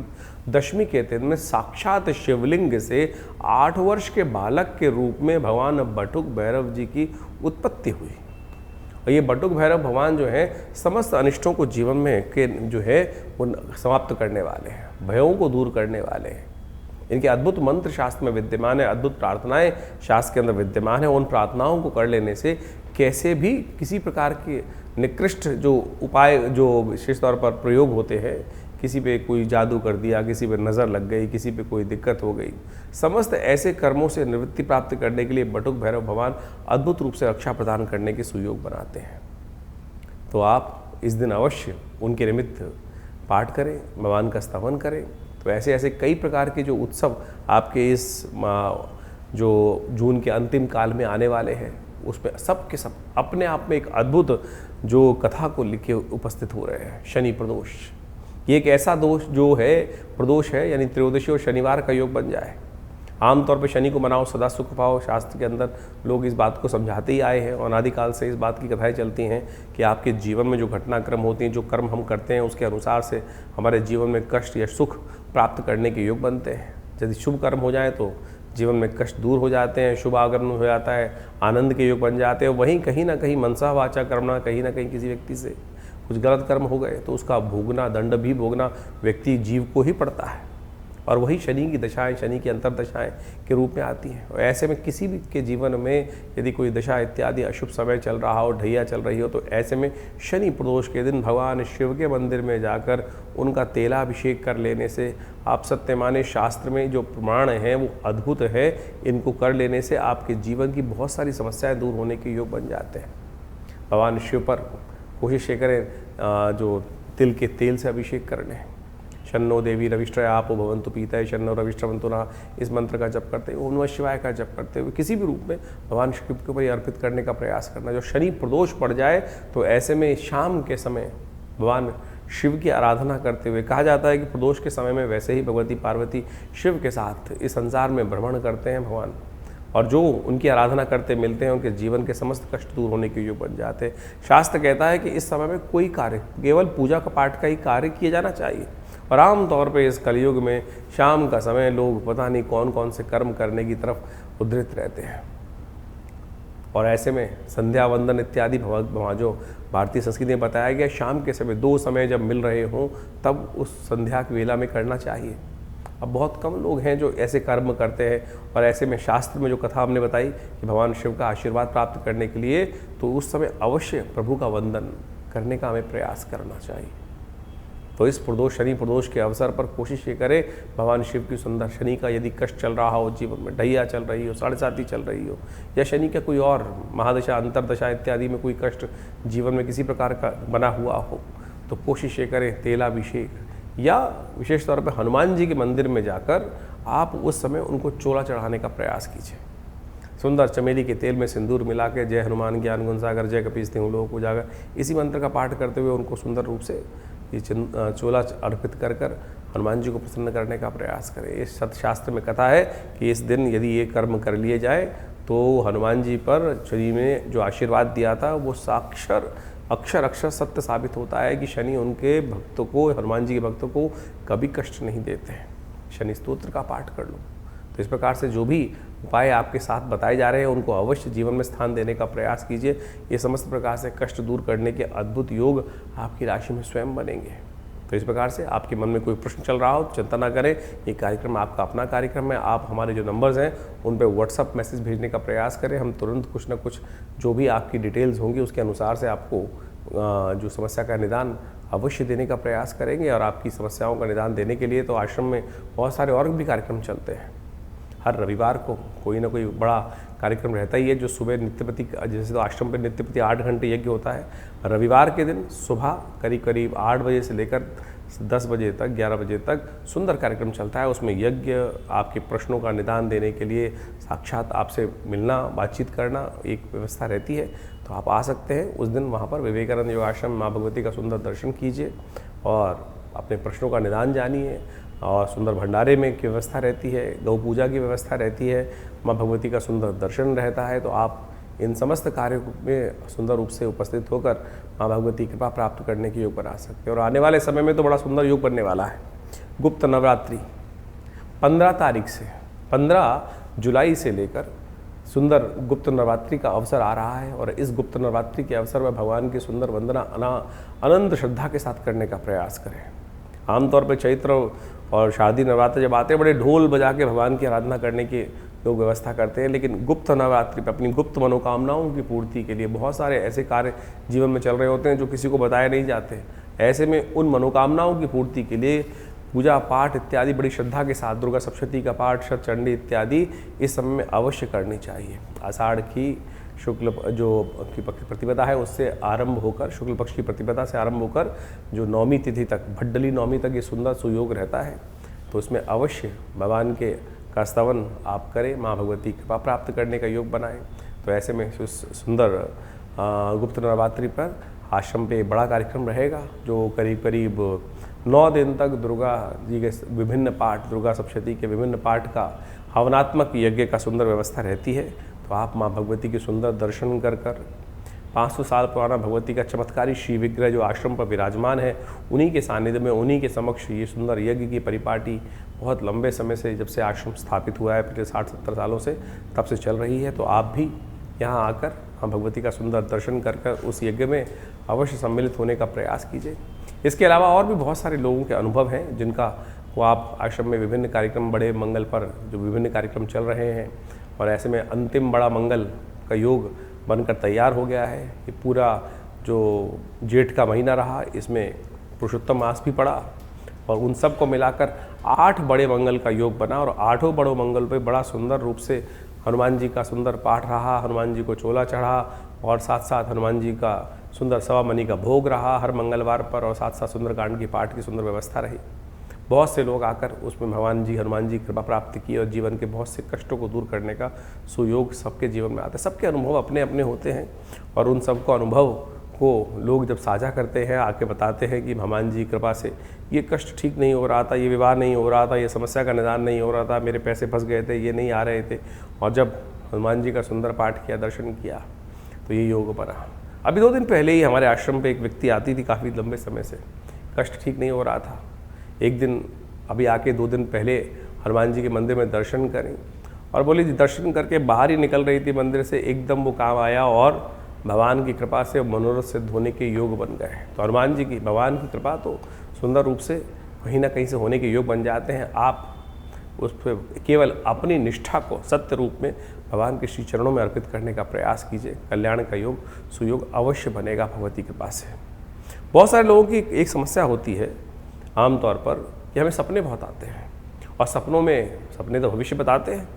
S1: दशमी के दिन में साक्षात शिवलिंग से 8 वर्ष के बालक के रूप में भगवान बटुक भैरव जी की उत्पत्ति हुई। और ये बटुक भैरव भगवान जो है समस्त अनिष्टों को जीवन में के जो है वो समाप्त करने वाले हैं, भयों को दूर करने वाले हैं। इनके अद्भुत मंत्र शास्त्र में विद्यमान है, अद्भुत प्रार्थनाएं शास्त्र के अंदर विद्यमान है। उन प्रार्थनाओं को कर लेने से कैसे भी किसी प्रकार के निकृष्ट जो उपाय जो विशेष तौर पर प्रयोग होते हैं, किसी पे कोई जादू कर दिया, किसी पे नज़र लग गई, किसी पे कोई दिक्कत हो गई, समस्त ऐसे कर्मों से निवृत्ति प्राप्त करने के लिए बटुक भैरव भगवान अद्भुत रूप से रक्षा प्रदान करने के सुयोग बनाते हैं। तो आप इस दिन अवश्य उनके निमित्त पाठ करें, भगवान का स्तवन करें। तो ऐसे ऐसे कई प्रकार के जो उत्सव आपके इस जो जून के अंतिम काल में आने वाले हैं, उसमें सब के सब अपने आप में एक अद्भुत जो कथा को लिखे उपस्थित हो रहे हैं। शनि प्रदोष, ये एक ऐसा दोष जो है प्रदोष है, यानी त्रयोदशी और शनिवार का योग बन जाए। आमतौर पर शनि को मनाओ सदा सुख पाओ, शास्त्र के अंदर लोग इस बात को समझाते ही आए हैं और अनादिकाल से इस बात की कथाएं चलती हैं कि आपके जीवन में जो घटनाक्रम होती हैं, जो कर्म हम करते हैं, उसके अनुसार से हमारे जीवन में कष्ट या सुख प्राप्त करने के योग बनते हैं। यदि शुभ कर्म हो जाए तो जीवन में कष्ट दूर हो जाते हैं, शुभ आगमन हो जाता है, आनंद के योग बन जाते हैं। वहीं कहीं ना कहीं मनसा वाचा कर्मणा, कहीं ना कहीं किसी व्यक्ति से कुछ गलत कर्म हो गए तो उसका भोगना, दंड भी भोगना व्यक्ति जीव को ही पड़ता है। और वही शनि की दशाएं, शनि की अंतर्दशाएं के रूप में आती हैं। और ऐसे में किसी भी के जीवन में यदि कोई दशा इत्यादि अशुभ समय चल रहा हो, ढैया चल रही हो, तो ऐसे में शनि प्रदोष के दिन भगवान शिव के मंदिर में जाकर उनका तेलाभिषेक कर लेने से, आप सत्य माने शास्त्र में जो प्रमाण हैं वो अद्भुत है, इनको कर लेने से आपके जीवन की बहुत सारी समस्याएँ दूर होने के योग बन जाते हैं। भगवान शिव पर कोशिश ये करें जो तिल के तेल से अभिषेक कर लें। शन्नो देवी रविष्ट्रय आपो भवन्तु पीतय शन्नो रविष्ट्रवन्तु नः, इस मंत्र का जप करते हुए, ओम नमः शिवाय का जप करते हुए किसी भी रूप में भगवान शिव के ऊपर अर्पित करने का प्रयास करना। जो शनि प्रदोष पड़ जाए तो ऐसे में शाम के समय भगवान शिव की आराधना करते हुए, कहा जाता है कि प्रदोष के समय में वैसे ही भगवती पार्वती शिव के साथ इस संसार में भ्रमण करते हैं भगवान, और जो उनकी आराधना करते मिलते हैं उनके जीवन के समस्त कष्ट दूर होने के योग बन जाते हैं। शास्त्र कहता है कि इस समय में कोई कार्य, केवल पूजा का पाठ का ही कार्य किया जाना चाहिए। और आम तौर पे इस कलयुग में शाम का समय लोग पता नहीं कौन कौन से कर्म करने की तरफ उद्धृत रहते हैं। और ऐसे में संध्या वंदन इत्यादि जो भारतीय संस्कृति में बताया गया, शाम के समय 2 समय जब मिल रहे हों तब उस संध्या की वेला में करना चाहिए। अब बहुत कम लोग हैं जो ऐसे कर्म करते हैं। और ऐसे में शास्त्र में जो कथा हमने बताई कि भगवान शिव का आशीर्वाद प्राप्त करने के लिए तो उस समय अवश्य प्रभु का वंदन करने का हमें प्रयास करना चाहिए। तो इस प्रदोष, शनि प्रदोष के अवसर पर कोशिश ये करें, भगवान शिव की सुंदर, शनि का यदि कष्ट चल रहा हो, जीवन में ढैया चल रही हो, 7.5 चल रही हो, या शनि का कोई और महादशा, अंतरदशा इत्यादि में कोई कष्ट जीवन में किसी प्रकार का बना हुआ हो, तो कोशिश ये करें तेलाभिषेक, या विशेष तौर पर हनुमान जी के मंदिर में जाकर आप उस समय उनको चोला चढ़ाने का प्रयास कीजिए। सुंदर चमेली के तेल में सिंदूर मिला के जय हनुमान ज्ञान गुण सागर जय कपीस तिहुँ लोक उजागर, इसी मंत्र का पाठ करते हुए उनको सुंदर रूप से ये चोला अर्पित कर कर हनुमान जी को प्रसन्न करने का प्रयास करें। इस शास्त्र में कथा है कि इस दिन यदि ये कर्म कर लिए जाए तो हनुमान जी पर शनि ने जो आशीर्वाद दिया था वो अक्षर सत्य साबित होता है कि शनि उनके भक्तों को, हनुमान जी के भक्तों को कभी कष्ट नहीं देते हैं। शनि स्तोत्र का पाठ कर लो। तो इस प्रकार से जो भी उपाय आपके साथ बताए जा रहे हैं उनको अवश्य जीवन में स्थान देने का प्रयास कीजिए। ये समस्त प्रकार से कष्ट दूर करने के अद्भुत योग आपकी राशि में स्वयं बनेंगे। तो इस प्रकार से आपके मन में कोई प्रश्न चल रहा हो तो चिंता ना करें, ये कार्यक्रम आपका अपना कार्यक्रम है। आप हमारे जो नंबर्स हैं उन पर व्हाट्सअप मैसेज भेजने का प्रयास करें। हम तुरंत कुछ ना कुछ जो भी आपकी डिटेल्स होंगी उसके अनुसार से आपको जो समस्या का निदान अवश्य देने का प्रयास करेंगे। और आपकी समस्याओं का निदान देने के लिए तो आश्रम में बहुत सारे और भी कार्यक्रम चलते हैं। हर रविवार को कोई ना कोई बड़ा कार्यक्रम रहता ही है जो सुबह नित्यपति, जैसे तो आश्रम पर नित्यपति 8 घंटे यज्ञ होता है। रविवार के दिन सुबह करीब 8 बजे से लेकर 10 बजे तक, 11 बजे तक सुंदर कार्यक्रम चलता है। उसमें यज्ञ, आपके प्रश्नों का निदान देने के लिए साक्षात आपसे मिलना, बातचीत करना एक व्यवस्था रहती है। तो आप आ सकते हैं उस दिन वहाँ पर विवेकानंद योग आश्रम माँ भगवती का सुंदर दर्शन कीजिए और अपने प्रश्नों का निदान जानिए। और सुंदर भंडारे में की व्यवस्था रहती है, गौ पूजा की व्यवस्था रहती है, माँ भगवती का सुंदर दर्शन रहता है। तो आप इन समस्त कार्यों में सुंदर रूप से उपस्थित होकर माँ भगवती कृपा प्राप्त करने के योग बना सकते हैं। और आने वाले समय में तो बड़ा सुंदर योग बनने वाला है। गुप्त नवरात्रि 15 तारीख से 15 जुलाई से लेकर सुंदर गुप्त नवरात्रि का अवसर आ रहा है और इस गुप्त नवरात्रि के अवसर पर भगवान की सुंदर वंदना अनंत श्रद्धा के साथ करने का प्रयास करें। आमतौर पर चैत्र और शारदीय नवरात्र जब आते हैं बड़े ढोल बजा के भगवान की आराधना करने की लोग व्यवस्था करते हैं, लेकिन गुप्त नवरात्रि पर अपनी गुप्त मनोकामनाओं की पूर्ति के लिए बहुत सारे ऐसे कार्य जीवन में चल रहे होते हैं जो किसी को बताए नहीं जाते। ऐसे में उन मनोकामनाओं की पूर्ति के लिए पूजा पाठ इत्यादि बड़ी श्रद्धा के साथ दुर्गा सप्तशती का पाठ, शतचंडी इत्यादि इस समय में अवश्य करनी चाहिए। आषाढ़ की शुक्ल जो की प्रतिपदा है उससे आरंभ होकर, शुक्ल पक्ष की प्रतिपदा से आरंभ होकर जो नौमी तिथि तक, भड्डली नौमी तक ये सुंदर सुयोग रहता है, तो उसमें अवश्य भगवान के का स्तवन आप करें, माँ भगवती की कृपा प्राप्त करने का योग बनाएं। तो ऐसे में सुंदर गुप्त नवरात्रि पर आश्रम पे बड़ा कार्यक्रम रहेगा जो करीब करीब 9 दिन तक दुर्गा जी के विभिन्न पाठ, दुर्गा सप्तशती के विभिन्न पाठ का हवनात्मक यज्ञ का सुंदर व्यवस्था रहती है। तो आप माँ भगवती के सुंदर दर्शन कर 500 साल पुराना भगवती का चमत्कारी श्री विग्रह जो आश्रम पर विराजमान है, उन्हीं के सानिध्य में, उन्हीं के समक्ष ये सुंदर यज्ञ की परिपाटी बहुत लंबे समय से, जब से आश्रम स्थापित हुआ है पिछले 60-70 सालों से, तब से चल रही है। तो आप भी यहाँ आकर माँ भगवती का सुंदर दर्शन कर उस यज्ञ में अवश्य सम्मिलित होने का प्रयास कीजिए। इसके अलावा और भी बहुत सारे लोगों के अनुभव हैं जिनका वो आप आश्रम में विभिन्न कार्यक्रम, बड़े मंगल पर जो विभिन्न कार्यक्रम चल रहे हैं और ऐसे में अंतिम बड़ा मंगल का योग बनकर तैयार हो गया है। ये पूरा जो जेठ का महीना रहा, इसमें पुरुषोत्तम मास भी पड़ा और उन सब को मिलाकर 8 बड़े मंगल का योग बना और 8 बड़ों मंगल पे बड़ा सुंदर रूप से हनुमान जी का सुंदर पाठ रहा, हनुमान जी को चोला चढ़ा और साथ साथ हनुमान जी का सुंदर सवा मनी का भोग रहा हर मंगलवार पर और साथ साथ सुंदरकांड की पाठ की सुंदर व्यवस्था रही। बहुत से लोग आकर उसमें भगवान जी, हनुमान जी कृपा प्राप्त की और जीवन के बहुत से कष्टों को दूर करने का सुयोग सबके जीवन में आता है। सबके अनुभव अपने अपने होते हैं और उन सबको अनुभव को लोग जब साझा करते हैं, आके बताते हैं कि भगवान जी कृपा से ये कष्ट ठीक नहीं हो रहा था, ये विवाह नहीं हो रहा था, ये समस्या का निदान नहीं हो रहा था, मेरे पैसे फंस गए थे, ये नहीं आ रहे थे, और जब हनुमान जी का सुंदर पाठ किया, दर्शन किया, तो ये योग बना। अभी 2 दिन पहले ही हमारे आश्रम पे एक व्यक्ति आती थी काफ़ी लंबे समय से, कष्ट ठीक नहीं हो रहा था। एक दिन अभी आके 2 दिन पहले हनुमान जी के मंदिर में दर्शन करें और बोली जी दर्शन करके बाहर ही निकल रही थी मंदिर से, एकदम वो काम आया और भगवान की कृपा से मनोरथ सिद्ध होने के योग बन गए। तो हनुमान जी की, भगवान की कृपा तो सुंदर रूप से कहीं ना कहीं से होने के योग बन जाते हैं। आप उस पर केवल अपनी निष्ठा को सत्य रूप में भगवान के श्री चरणों में अर्पित करने का प्रयास कीजिए, कल्याण का योग, सुयोग अवश्य बनेगा भगवती कृपा से। बहुत सारे लोगों की एक समस्या होती है आमतौर पर कि हमें सपने बहुत आते हैं और सपनों में, सपने तो भविष्य बताते हैं,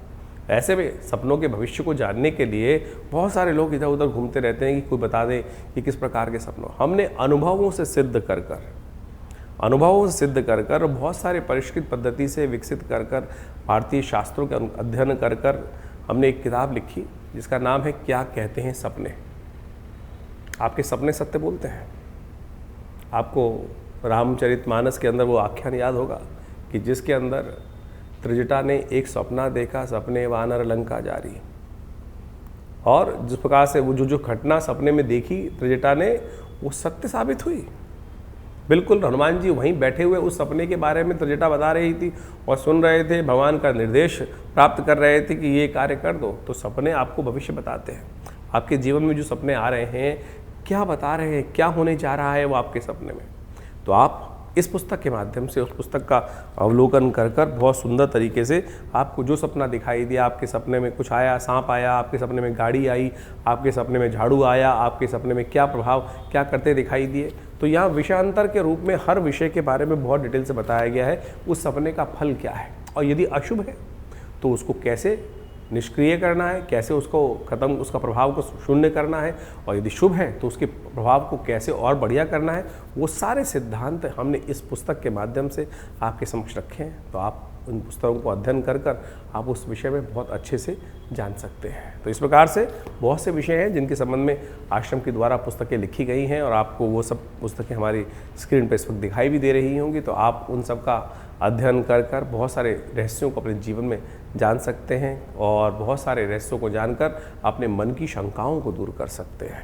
S1: ऐसे में सपनों के भविष्य को जानने के लिए बहुत सारे लोग इधर उधर घूमते रहते हैं कि कोई बता दे कि किस प्रकार के सपनों। हमने अनुभवों से सिद्ध कर बहुत सारे परिष्कृत पद्धति से विकसित कर भारतीय शास्त्रों के अध्ययन कर हमने एक किताब लिखी जिसका नाम है क्या कहते हैं सपने। आपके सपने सत्य बोलते हैं। आपको रामचरितमानस के अंदर वो आख्यान याद होगा कि जिसके अंदर त्रिजटा ने एक सपना देखा, सपने वानर लंका जारी, और जिस प्रकार से वो जो घटना सपने में देखी त्रिजटा ने, वो सत्य साबित हुई। बिल्कुल हनुमान जी वहीं बैठे हुए उस सपने के बारे में त्रिजटा बता रही थी और सुन रहे थे, भगवान का निर्देश प्राप्त कर रहे थे कि ये कार्य कर दो। तो सपने आपको भविष्य बताते हैं। आपके जीवन में जो सपने आ रहे हैं, क्या बता रहे हैं, क्या होने जा रहा है वो आपके सपने में। तो आप इस पुस्तक के माध्यम से उस पुस्तक का अवलोकन कर बहुत सुंदर तरीके से आपको जो सपना दिखाई दिया, आपके सपने में कुछ आया, सांप आया, आपके सपने में गाड़ी आई, आपके सपने में झाड़ू आया, आपके सपने में क्या प्रभाव क्या करते दिखाई दिए, तो यहाँ विषयांतर के रूप में हर विषय के बारे में बहुत डिटेल से बताया गया है। उस सपने का फल क्या है और यदि अशुभ है तो उसको कैसे निष्क्रिय करना है, कैसे उसको खत्म, उसका प्रभाव को शून्य करना है, और यदि शुभ है तो उसके प्रभाव को कैसे और बढ़िया करना है, वो सारे सिद्धांत हमने इस पुस्तक के माध्यम से आपके समक्ष रखे हैं। तो आप उन पुस्तकों को अध्ययन कर आप उस विषय में बहुत अच्छे से जान सकते हैं। तो इस प्रकार से बहुत से विषय हैं जिनके संबंध में आश्रम के द्वारा पुस्तकें लिखी गई हैं और आपको वो सब पुस्तकें हमारी स्क्रीन पर इस वक्त दिखाई भी दे रही होंगी। तो आप उन सब का अध्ययन कर बहुत सारे रहस्यों को अपने जीवन में जान सकते हैं और बहुत सारे रहस्यों को जानकर अपने मन की शंकाओं को दूर कर सकते हैं।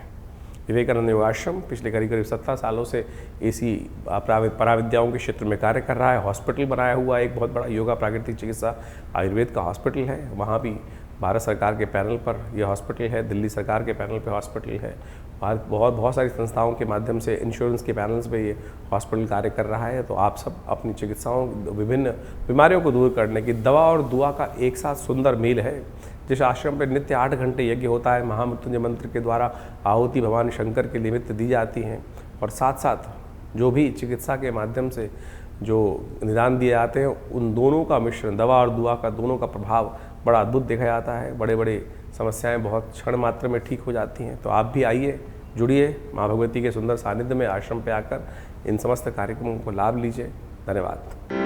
S1: विवेकानंद योगाश्रम पिछले करीब 17 सालों से ऐसी पराविद्याओं के क्षेत्र में कार्य कर रहा है। हॉस्पिटल बनाया हुआ है, एक बहुत बड़ा योगा प्राकृतिक चिकित्सा आयुर्वेद का हॉस्पिटल है। वहाँ भी भारत सरकार के पैनल पर यह हॉस्पिटल है, दिल्ली सरकार के पैनल पे हॉस्पिटल है। बहुत सारी संस्थाओं के माध्यम से इंश्योरेंस के पैनल्स पे ये हॉस्पिटल कार्य कर रहा है। तो आप सब अपनी चिकित्साओं, विभिन्न बीमारियों को दूर करने की दवा और दुआ का एक साथ सुंदर मेल है। जिस आश्रम पर नित्य 8 घंटे यज्ञ होता है, महामृत्युंजय मंत्र के द्वारा आहुति भगवान शंकर के निमित्त दी जाती हैं, और साथ साथ जो भी चिकित्सा के माध्यम से जो निदान दिए जाते हैं, उन दोनों का मिश्रण, दवा और दुआ का दोनों का प्रभाव बड़ा अद्भुत देखा जाता है। बड़े बड़े समस्याएं बहुत क्षण मात्र में ठीक हो जाती हैं। तो आप भी आइए, जुड़िए माँ भगवती के सुंदर सानिध्य में, आश्रम पे आकर इन समस्त कार्यक्रमों को लाभ लीजिए। धन्यवाद।